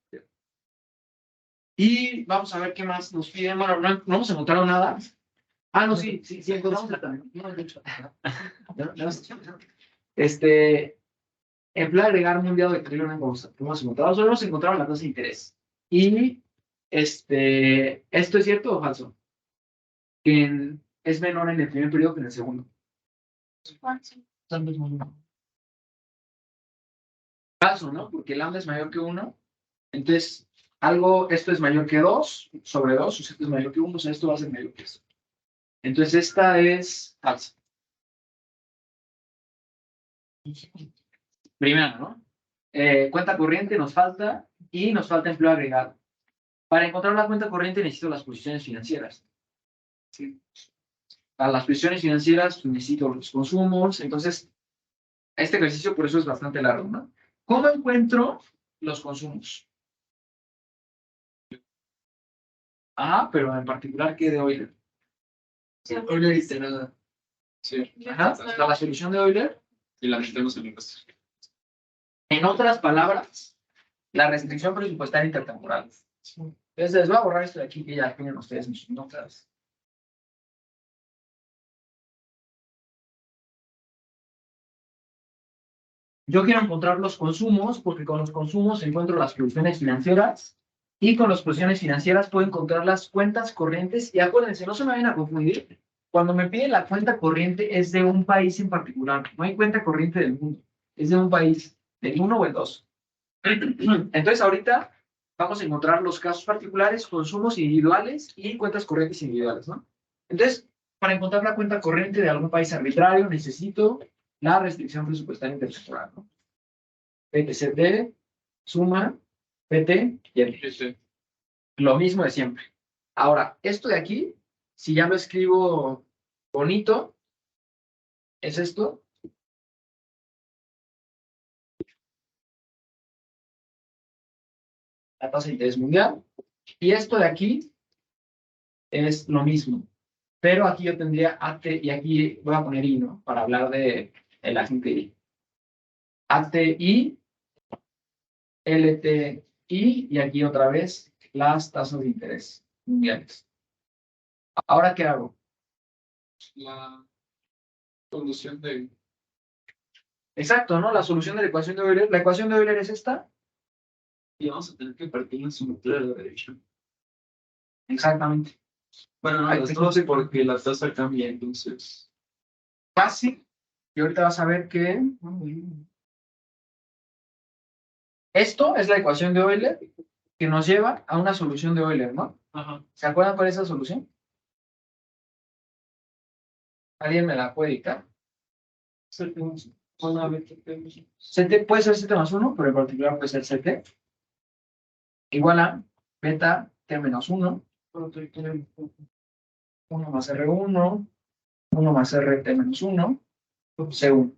[SPEAKER 2] Y vamos a ver qué más nos piden. Bueno, no hemos encontrado nada. Ah, no, sí encontramos la también. Emplea agregar mundial de equilibrio en bolsa. Hemos encontrado, solo hemos encontrado la tasa de interés. Y ¿esto es cierto o falso? Que es menor en el primer periodo que en el segundo. Falso, ¿no? Porque lambda es mayor que 1. Entonces, esto es mayor que 2 sobre 2, o sea, esto es mayor que 1, o sea, esto va a ser mayor que eso. Entonces, esta es falsa. Primera, ¿no? Cuenta corriente nos falta y nos falta empleo agregado. Para encontrar la cuenta corriente necesito las posiciones financieras.
[SPEAKER 1] Sí.
[SPEAKER 2] Para las posiciones financieras necesito los consumos. Entonces, este ejercicio por eso es bastante largo, ¿no? ¿Cómo encuentro los consumos? Ah, pero en particular, ¿qué de Euler?
[SPEAKER 3] Euler y nada.
[SPEAKER 1] Sí.
[SPEAKER 2] Ajá, está la solución de Euler.
[SPEAKER 1] Y la metemos en el impuesto.
[SPEAKER 2] En otras palabras, la restricción presupuestaria intertemporal. Entonces, les voy a borrar esto de aquí que ya tienen ustedes en sus notas. Yo quiero encontrar los consumos porque con los consumos encuentro las posiciones financieras y con las posiciones financieras puedo encontrar las cuentas corrientes. Y acuérdense, no se me vayan a confundir. Cuando me piden la cuenta corriente es de un país en particular. No hay cuenta corriente del mundo. Es de un país, del 1 o el 2. Entonces, ahorita vamos a encontrar los casos particulares, consumos individuales y cuentas corrientes individuales, ¿no? Entonces, para encontrar la cuenta corriente de algún país arbitrario, necesito la restricción presupuestaria intertemporal, ¿no? PTCT, suma, PT y L. Lo mismo de siempre. Ahora, esto de aquí, si ya lo escribo bonito, es esto. La tasa de interés mundial. Y esto de aquí es lo mismo. Pero aquí yo tendría AT y aquí voy a poner I, ¿no? Para hablar de el agente I. ATI, LTI y aquí otra vez las tasas de interés mundiales. ¿Ahora qué hago?
[SPEAKER 1] La solución de...
[SPEAKER 2] Exacto, ¿no? La solución de la ecuación de Euler. La ecuación de Euler es esta.
[SPEAKER 1] Y vamos a tener que partir en simetría de la derecha.
[SPEAKER 2] Exactamente.
[SPEAKER 1] Bueno, no,
[SPEAKER 2] Ahí
[SPEAKER 1] las
[SPEAKER 2] te-
[SPEAKER 1] dos porque la tasa cambia, entonces...
[SPEAKER 2] Fácil. Y ahorita vas a ver que esto es la ecuación de Euler que nos lleva a una solución de Euler, ¿no?
[SPEAKER 1] Ajá.
[SPEAKER 2] ¿Se acuerdan cuál es esa solución? ¿Alguien me la puede dictar? CT puede ser 7 más 1, pero en particular puede ser CT. Igual a beta T menos 1. 1 más R1. 1 más RT menos 1. C1.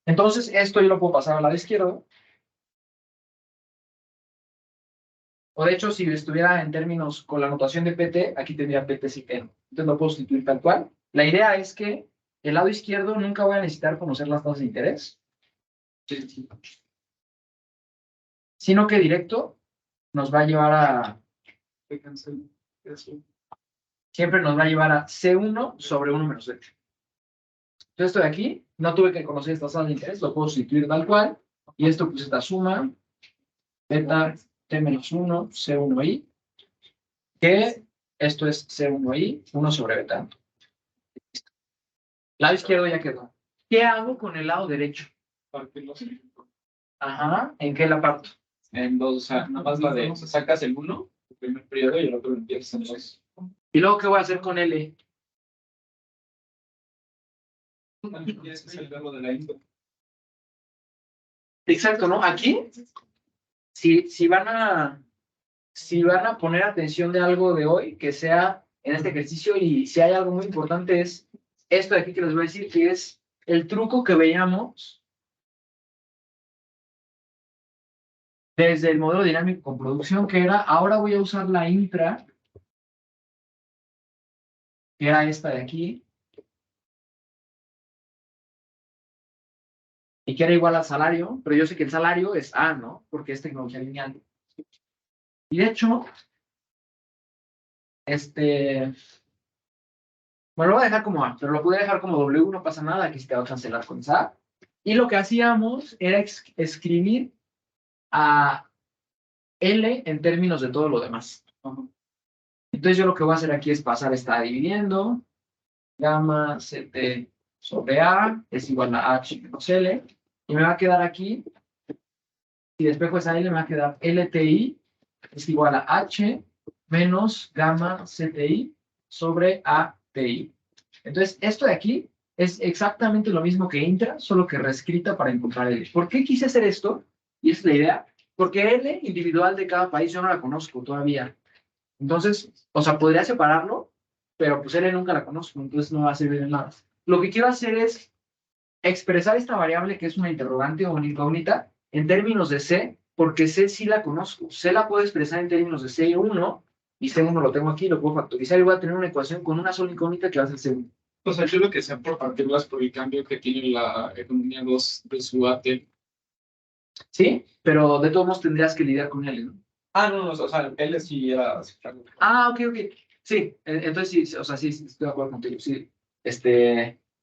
[SPEAKER 2] Entonces, esto yo lo puedo pasar al lado izquierdo. O de hecho, si estuviera en términos con la notación de PT, aquí tendría PT sin T. Entonces lo puedo sustituir tal cual. La idea es que el lado izquierdo nunca voy a necesitar conocer las tasas de interés, sino que directo nos va a llevar a... Siempre nos va a llevar a C1 sobre 1 menos Z. Entonces esto de aquí, no tuve que conocer estas tasas de interés, lo puedo sustituir tal cual. Y esto pues esta suma, beta T menos 1, C1i, que esto es C1i, 1 sobre beta. Lado izquierdo ya quedó. ¿Qué hago con el lado derecho? Ajá, ¿en qué la parto?
[SPEAKER 1] En dos, o sea, nada más la de... Sacas el uno, el primer periodo, y el otro lo empiezas en dos.
[SPEAKER 2] ¿Y luego qué voy a hacer con L?
[SPEAKER 1] Tienes que salir algo de la intro.
[SPEAKER 2] Exacto, ¿no? Aquí, si van a poner atención de algo de hoy, que sea en este ejercicio, y si hay algo muy importante es esto de aquí que les voy a decir, que es el truco que veíamos desde el modelo dinámico con producción, que era, ahora voy a usar la intra, que era esta de aquí, y que era igual al salario, pero yo sé que el salario es A, ¿no? Porque es tecnología lineal. Y de hecho, bueno, lo voy a dejar como A, pero lo pude dejar como W, no pasa nada, aquí se te va a cancelar con esa A. Y lo que hacíamos era escribir a L en términos de todo lo demás. Entonces yo lo que voy a hacer aquí es pasar esta dividiendo, gamma CT sobre A es igual a H menos L. Y me va a quedar aquí, si despejo esa L, me va a quedar LTI es igual a H menos gamma CTI sobre ATI. Entonces, esto de aquí es exactamente lo mismo que intra, solo que reescrita para encontrar L. ¿Por qué quise hacer esto? Y esa es la idea. Porque L individual de cada país yo no la conozco todavía. Entonces, o sea, podría separarlo, pero pues L nunca la conozco, entonces no va a servir de nada. Lo que quiero hacer es expresar esta variable que es una interrogante o una incógnita en términos de C, porque C sí la conozco. C la puedo expresar en términos de C1, y C1 lo tengo aquí, lo puedo factorizar y voy a tener una ecuación con una sola incógnita que va a ser C1.
[SPEAKER 1] O sea, yo lo que sé por partículas por el cambio que tiene la economía 2 de su AT.
[SPEAKER 2] ¿Sí? Pero de todos modos tendrías que lidiar con L, ¿no?
[SPEAKER 1] No, o sea, él sí era...
[SPEAKER 2] Ok. Sí, entonces sí, o sea, sí, estoy de acuerdo contigo. Sí,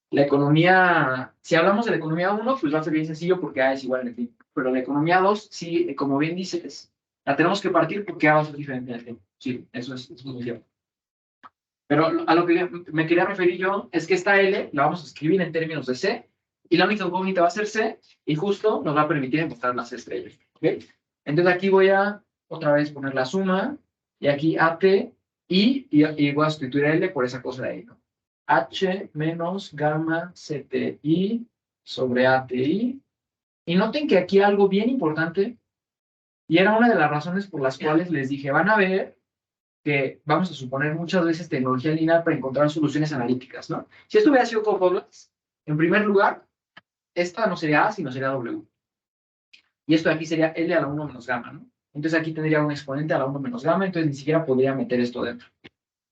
[SPEAKER 2] la economía, si hablamos de la economía 1, pues va a ser bien sencillo porque A es igual a N. Pero la economía 2, sí, como bien dices, la tenemos que partir porque A va a ser diferente a N. Sí, eso es muy cierto. Pero a lo que me quería referir yo es que esta L la vamos a escribir en términos de C y la única incógnita va a ser C y justo nos va a permitir encontrar las estrellas. ¿Ok? Entonces aquí voy a otra vez poner la suma y aquí AT y voy a sustituir a L por esa cosa de ahí, ¿no? H menos gamma CTI sobre ATI. Y noten que aquí algo bien importante, y era una de las razones por las cuales les dije, van a ver que vamos a suponer muchas veces tecnología lineal para encontrar soluciones analíticas, ¿no? Si esto hubiera sido coordinadas, en primer lugar, esta no sería A, sino sería W. Y esto de aquí sería L a la 1 menos gamma, ¿no? Entonces aquí tendría un exponente a la 1 menos gamma, entonces ni siquiera podría meter esto dentro.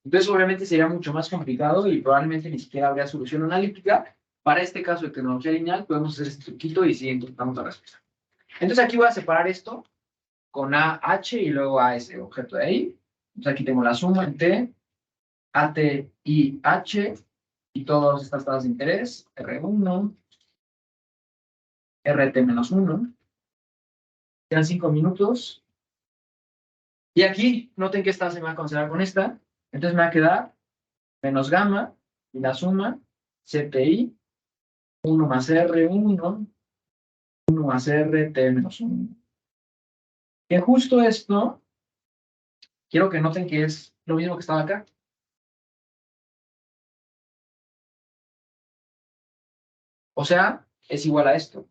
[SPEAKER 2] Entonces obviamente sería mucho más complicado y probablemente ni siquiera habría solución analítica. Para este caso de tecnología lineal podemos hacer este truquito y sí encontramos la respuesta. Entonces aquí voy a separar esto con AH y luego a ese objeto de ahí. Entonces aquí tengo la suma en T, AT y H y todas estas tasas de interés, R1, RT menos 1. Quedan 5 minutos. Y aquí, noten que esta se me va a cancelar con esta. Entonces me va a quedar menos gamma y la suma CTI 1 más R1, 1 más RT menos 1. Que justo esto, quiero que noten que es lo mismo que estaba acá. O sea, es igual a esto.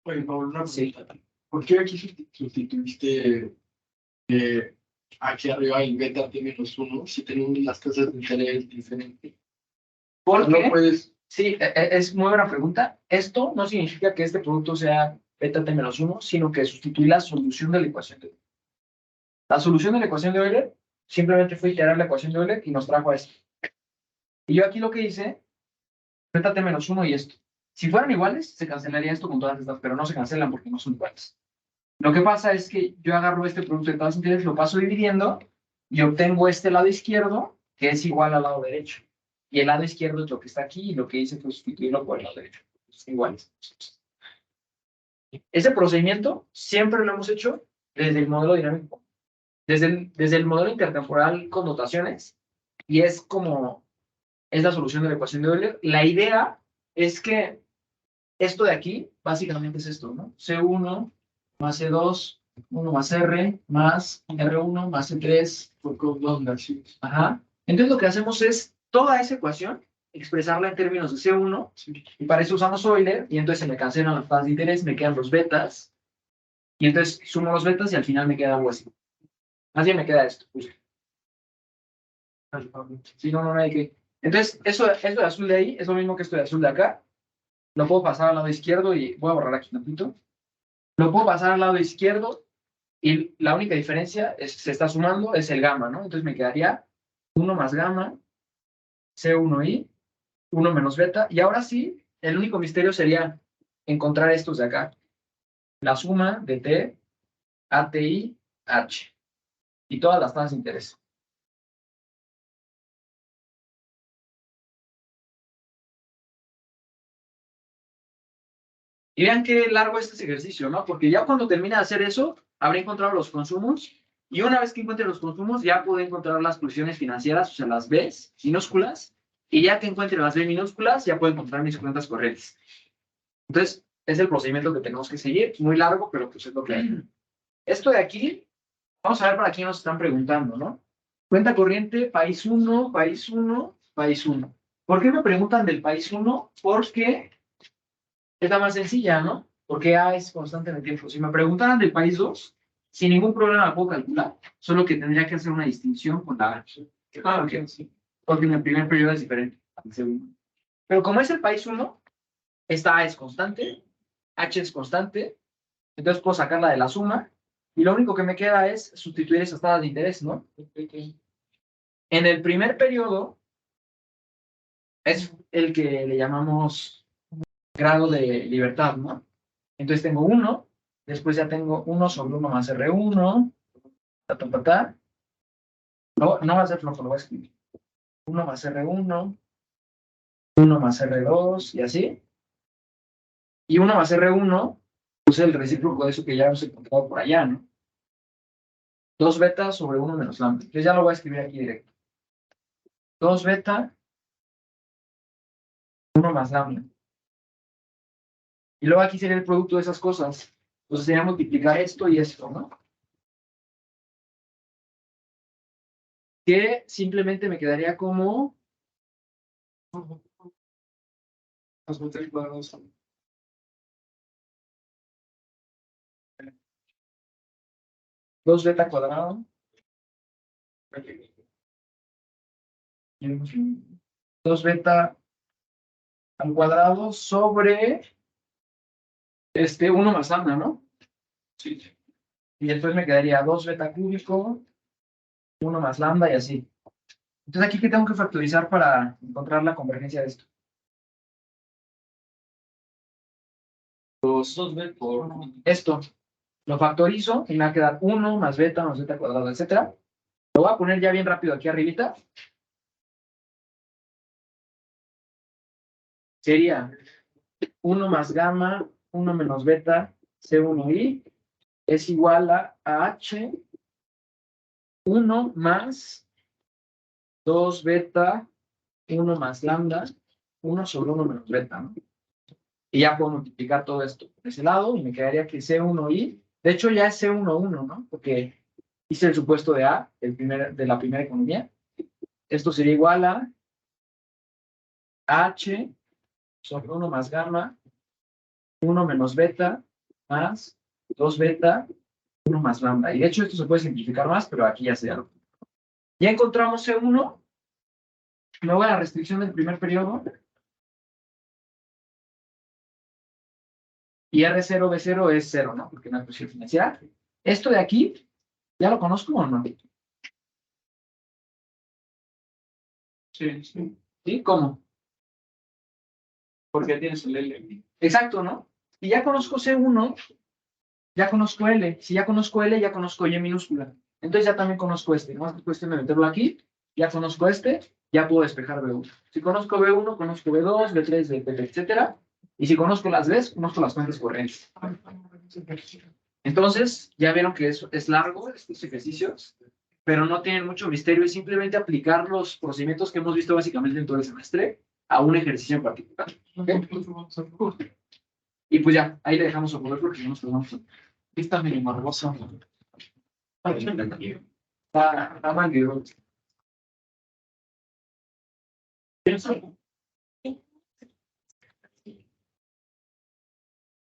[SPEAKER 3] Oye, Pablo, una
[SPEAKER 2] Sí.
[SPEAKER 3] pregunta. ¿Por qué aquí sustituiste aquí arriba el beta T menos 1 si tenemos las tasas de interés diferentes?
[SPEAKER 2] ¿Por
[SPEAKER 3] No
[SPEAKER 2] qué?
[SPEAKER 3] puedes.
[SPEAKER 2] Sí, es muy buena pregunta. Esto no significa que este producto sea beta T menos 1, sino que sustituir la solución de la ecuación de Euler. La solución de la ecuación de Euler simplemente fue iterar la ecuación de Euler y nos trajo a esto. Y yo aquí lo que hice, beta T menos 1 y esto. Si fueran iguales, se cancelaría esto con todas estas, pero no se cancelan porque no son iguales. Lo que pasa es que yo agarro este producto de tasas de interés, lo paso dividiendo y obtengo este lado izquierdo, que es igual al lado derecho. Y el lado izquierdo es lo que está aquí y lo que hice fue sustituirlo por el lado derecho. Son iguales. Ese procedimiento siempre lo hemos hecho desde el modelo dinámico, desde el modelo intertemporal con notaciones, y es como es la solución de la ecuación de Euler. La idea es que esto de aquí, básicamente es esto, ¿no? C1 más C2, 1 más R, más R1, más C3.
[SPEAKER 3] Por dos sí.
[SPEAKER 2] Ajá. Entonces lo que hacemos es toda esa ecuación, expresarla en términos de C1, y para eso usamos Euler, y entonces se me cancelan las tasas de interés, me quedan los betas, y entonces sumo los betas y al final me queda algo así. Más bien me queda esto, justo. Sí, no hay que... Entonces, esto de azul de ahí es lo mismo que esto de azul de acá. Lo puedo pasar al lado izquierdo y voy a borrar aquí un poquito. Lo puedo pasar al lado izquierdo y la única diferencia es se está sumando, es el gamma, ¿no? Entonces me quedaría 1 más gamma, C1i, 1 menos beta. Y ahora sí, el único misterio sería encontrar estos de acá. La suma de T, ATI, H. Y todas las tasas de interés. Y vean qué largo es este ejercicio, ¿no? Porque ya cuando termine de hacer eso, habré encontrado los consumos. Y una vez que encuentre los consumos, ya puedo encontrar las posiciones financieras, o sea, las Bs minúsculas. Y ya que encuentre las B minúsculas, ya puedo encontrar mis cuentas corrientes. Entonces, es el procedimiento que tenemos que seguir. Muy largo, pero pues es lo que hay. Esto de aquí, vamos a ver para quién nos están preguntando, ¿no? Cuenta corriente, país 1, país 1, país 1. ¿Por qué me preguntan del país 1? Porque es la más sencilla, ¿no? Porque A es constante en el tiempo. Si me preguntaran del país 2, sin ningún problema puedo calcular, solo que tendría que hacer una distinción con la A. Porque en el primer periodo es diferente al segundo. Pero como es el país 1, esta A es constante, H es constante, entonces puedo sacarla de la suma, y lo único que me queda es sustituir esas tasas de interés, ¿no? En el primer periodo es el que le llamamos grado de libertad, ¿no? Entonces tengo 1, después ya tengo 1 sobre 1 más R1, No va a ser flojo, lo voy a escribir. 1 más R1, 1 más R2, y así. Y 1 más R1, pues el recíproco de eso que ya hemos encontrado por allá, ¿no? 2 beta sobre 1 menos lambda. Entonces ya lo voy a escribir aquí directo. 2 beta, 1 más lambda. Y luego aquí sería el producto de esas cosas. Entonces sería multiplicar esto y esto, ¿no? Que simplemente me quedaría como 2 beta cuadrado. 2 beta al cuadrado sobre 1 más lambda, ¿no? Sí. Y después me quedaría 2 beta cúbico, 1 más lambda y así. Entonces aquí, ¿qué tengo que factorizar para encontrar la convergencia de esto? 2b por esto. Lo factorizo y me va a quedar 1 más beta cuadrado, etcétera. Lo voy a poner ya bien rápido aquí arribita. Sería 1 más gamma, 1 menos beta, C1i, es igual a H, 1 más 2 beta, 1 más lambda, 1 sobre 1 menos beta, ¿no? Y ya puedo multiplicar todo esto por ese lado y me quedaría que C1i, de hecho ya es C11, ¿no? Porque hice el supuesto de A, de la primera economía. Esto sería igual a H sobre 1 más gamma, 1 menos beta, más 2 beta, 1 más lambda. Y de hecho esto se puede simplificar más, pero aquí ya sería lo. Ya encontramos C1, me voy a la restricción del primer periodo. Y R0, B0 es 0, ¿no? Porque no hay presión financiera. Esto de aquí, ¿ya lo conozco o no?
[SPEAKER 1] Sí, sí.
[SPEAKER 2] ¿Sí? ¿Cómo?
[SPEAKER 1] Porque tienes el L.
[SPEAKER 2] Exacto, ¿no? Si ya conozco C1, ya conozco L. Si ya conozco L, ya conozco Y minúscula. Entonces ya también conozco este. No es cuestión de meterlo aquí. Ya conozco este, ya puedo despejar B1. Si conozco B1, conozco B2, B3, B3, etcétera. Y si conozco las Bs, conozco las fuentes corrientes. Entonces, ya vieron que es largo estos ejercicios, pero no tienen mucho misterio. Es simplemente aplicar los procedimientos que hemos visto básicamente en todo el semestre a un ejercicio en particular. ¿Okay? Y pues ya, ahí le dejamos a poder porque no nos perdamos. Está medio morboso. Está mal,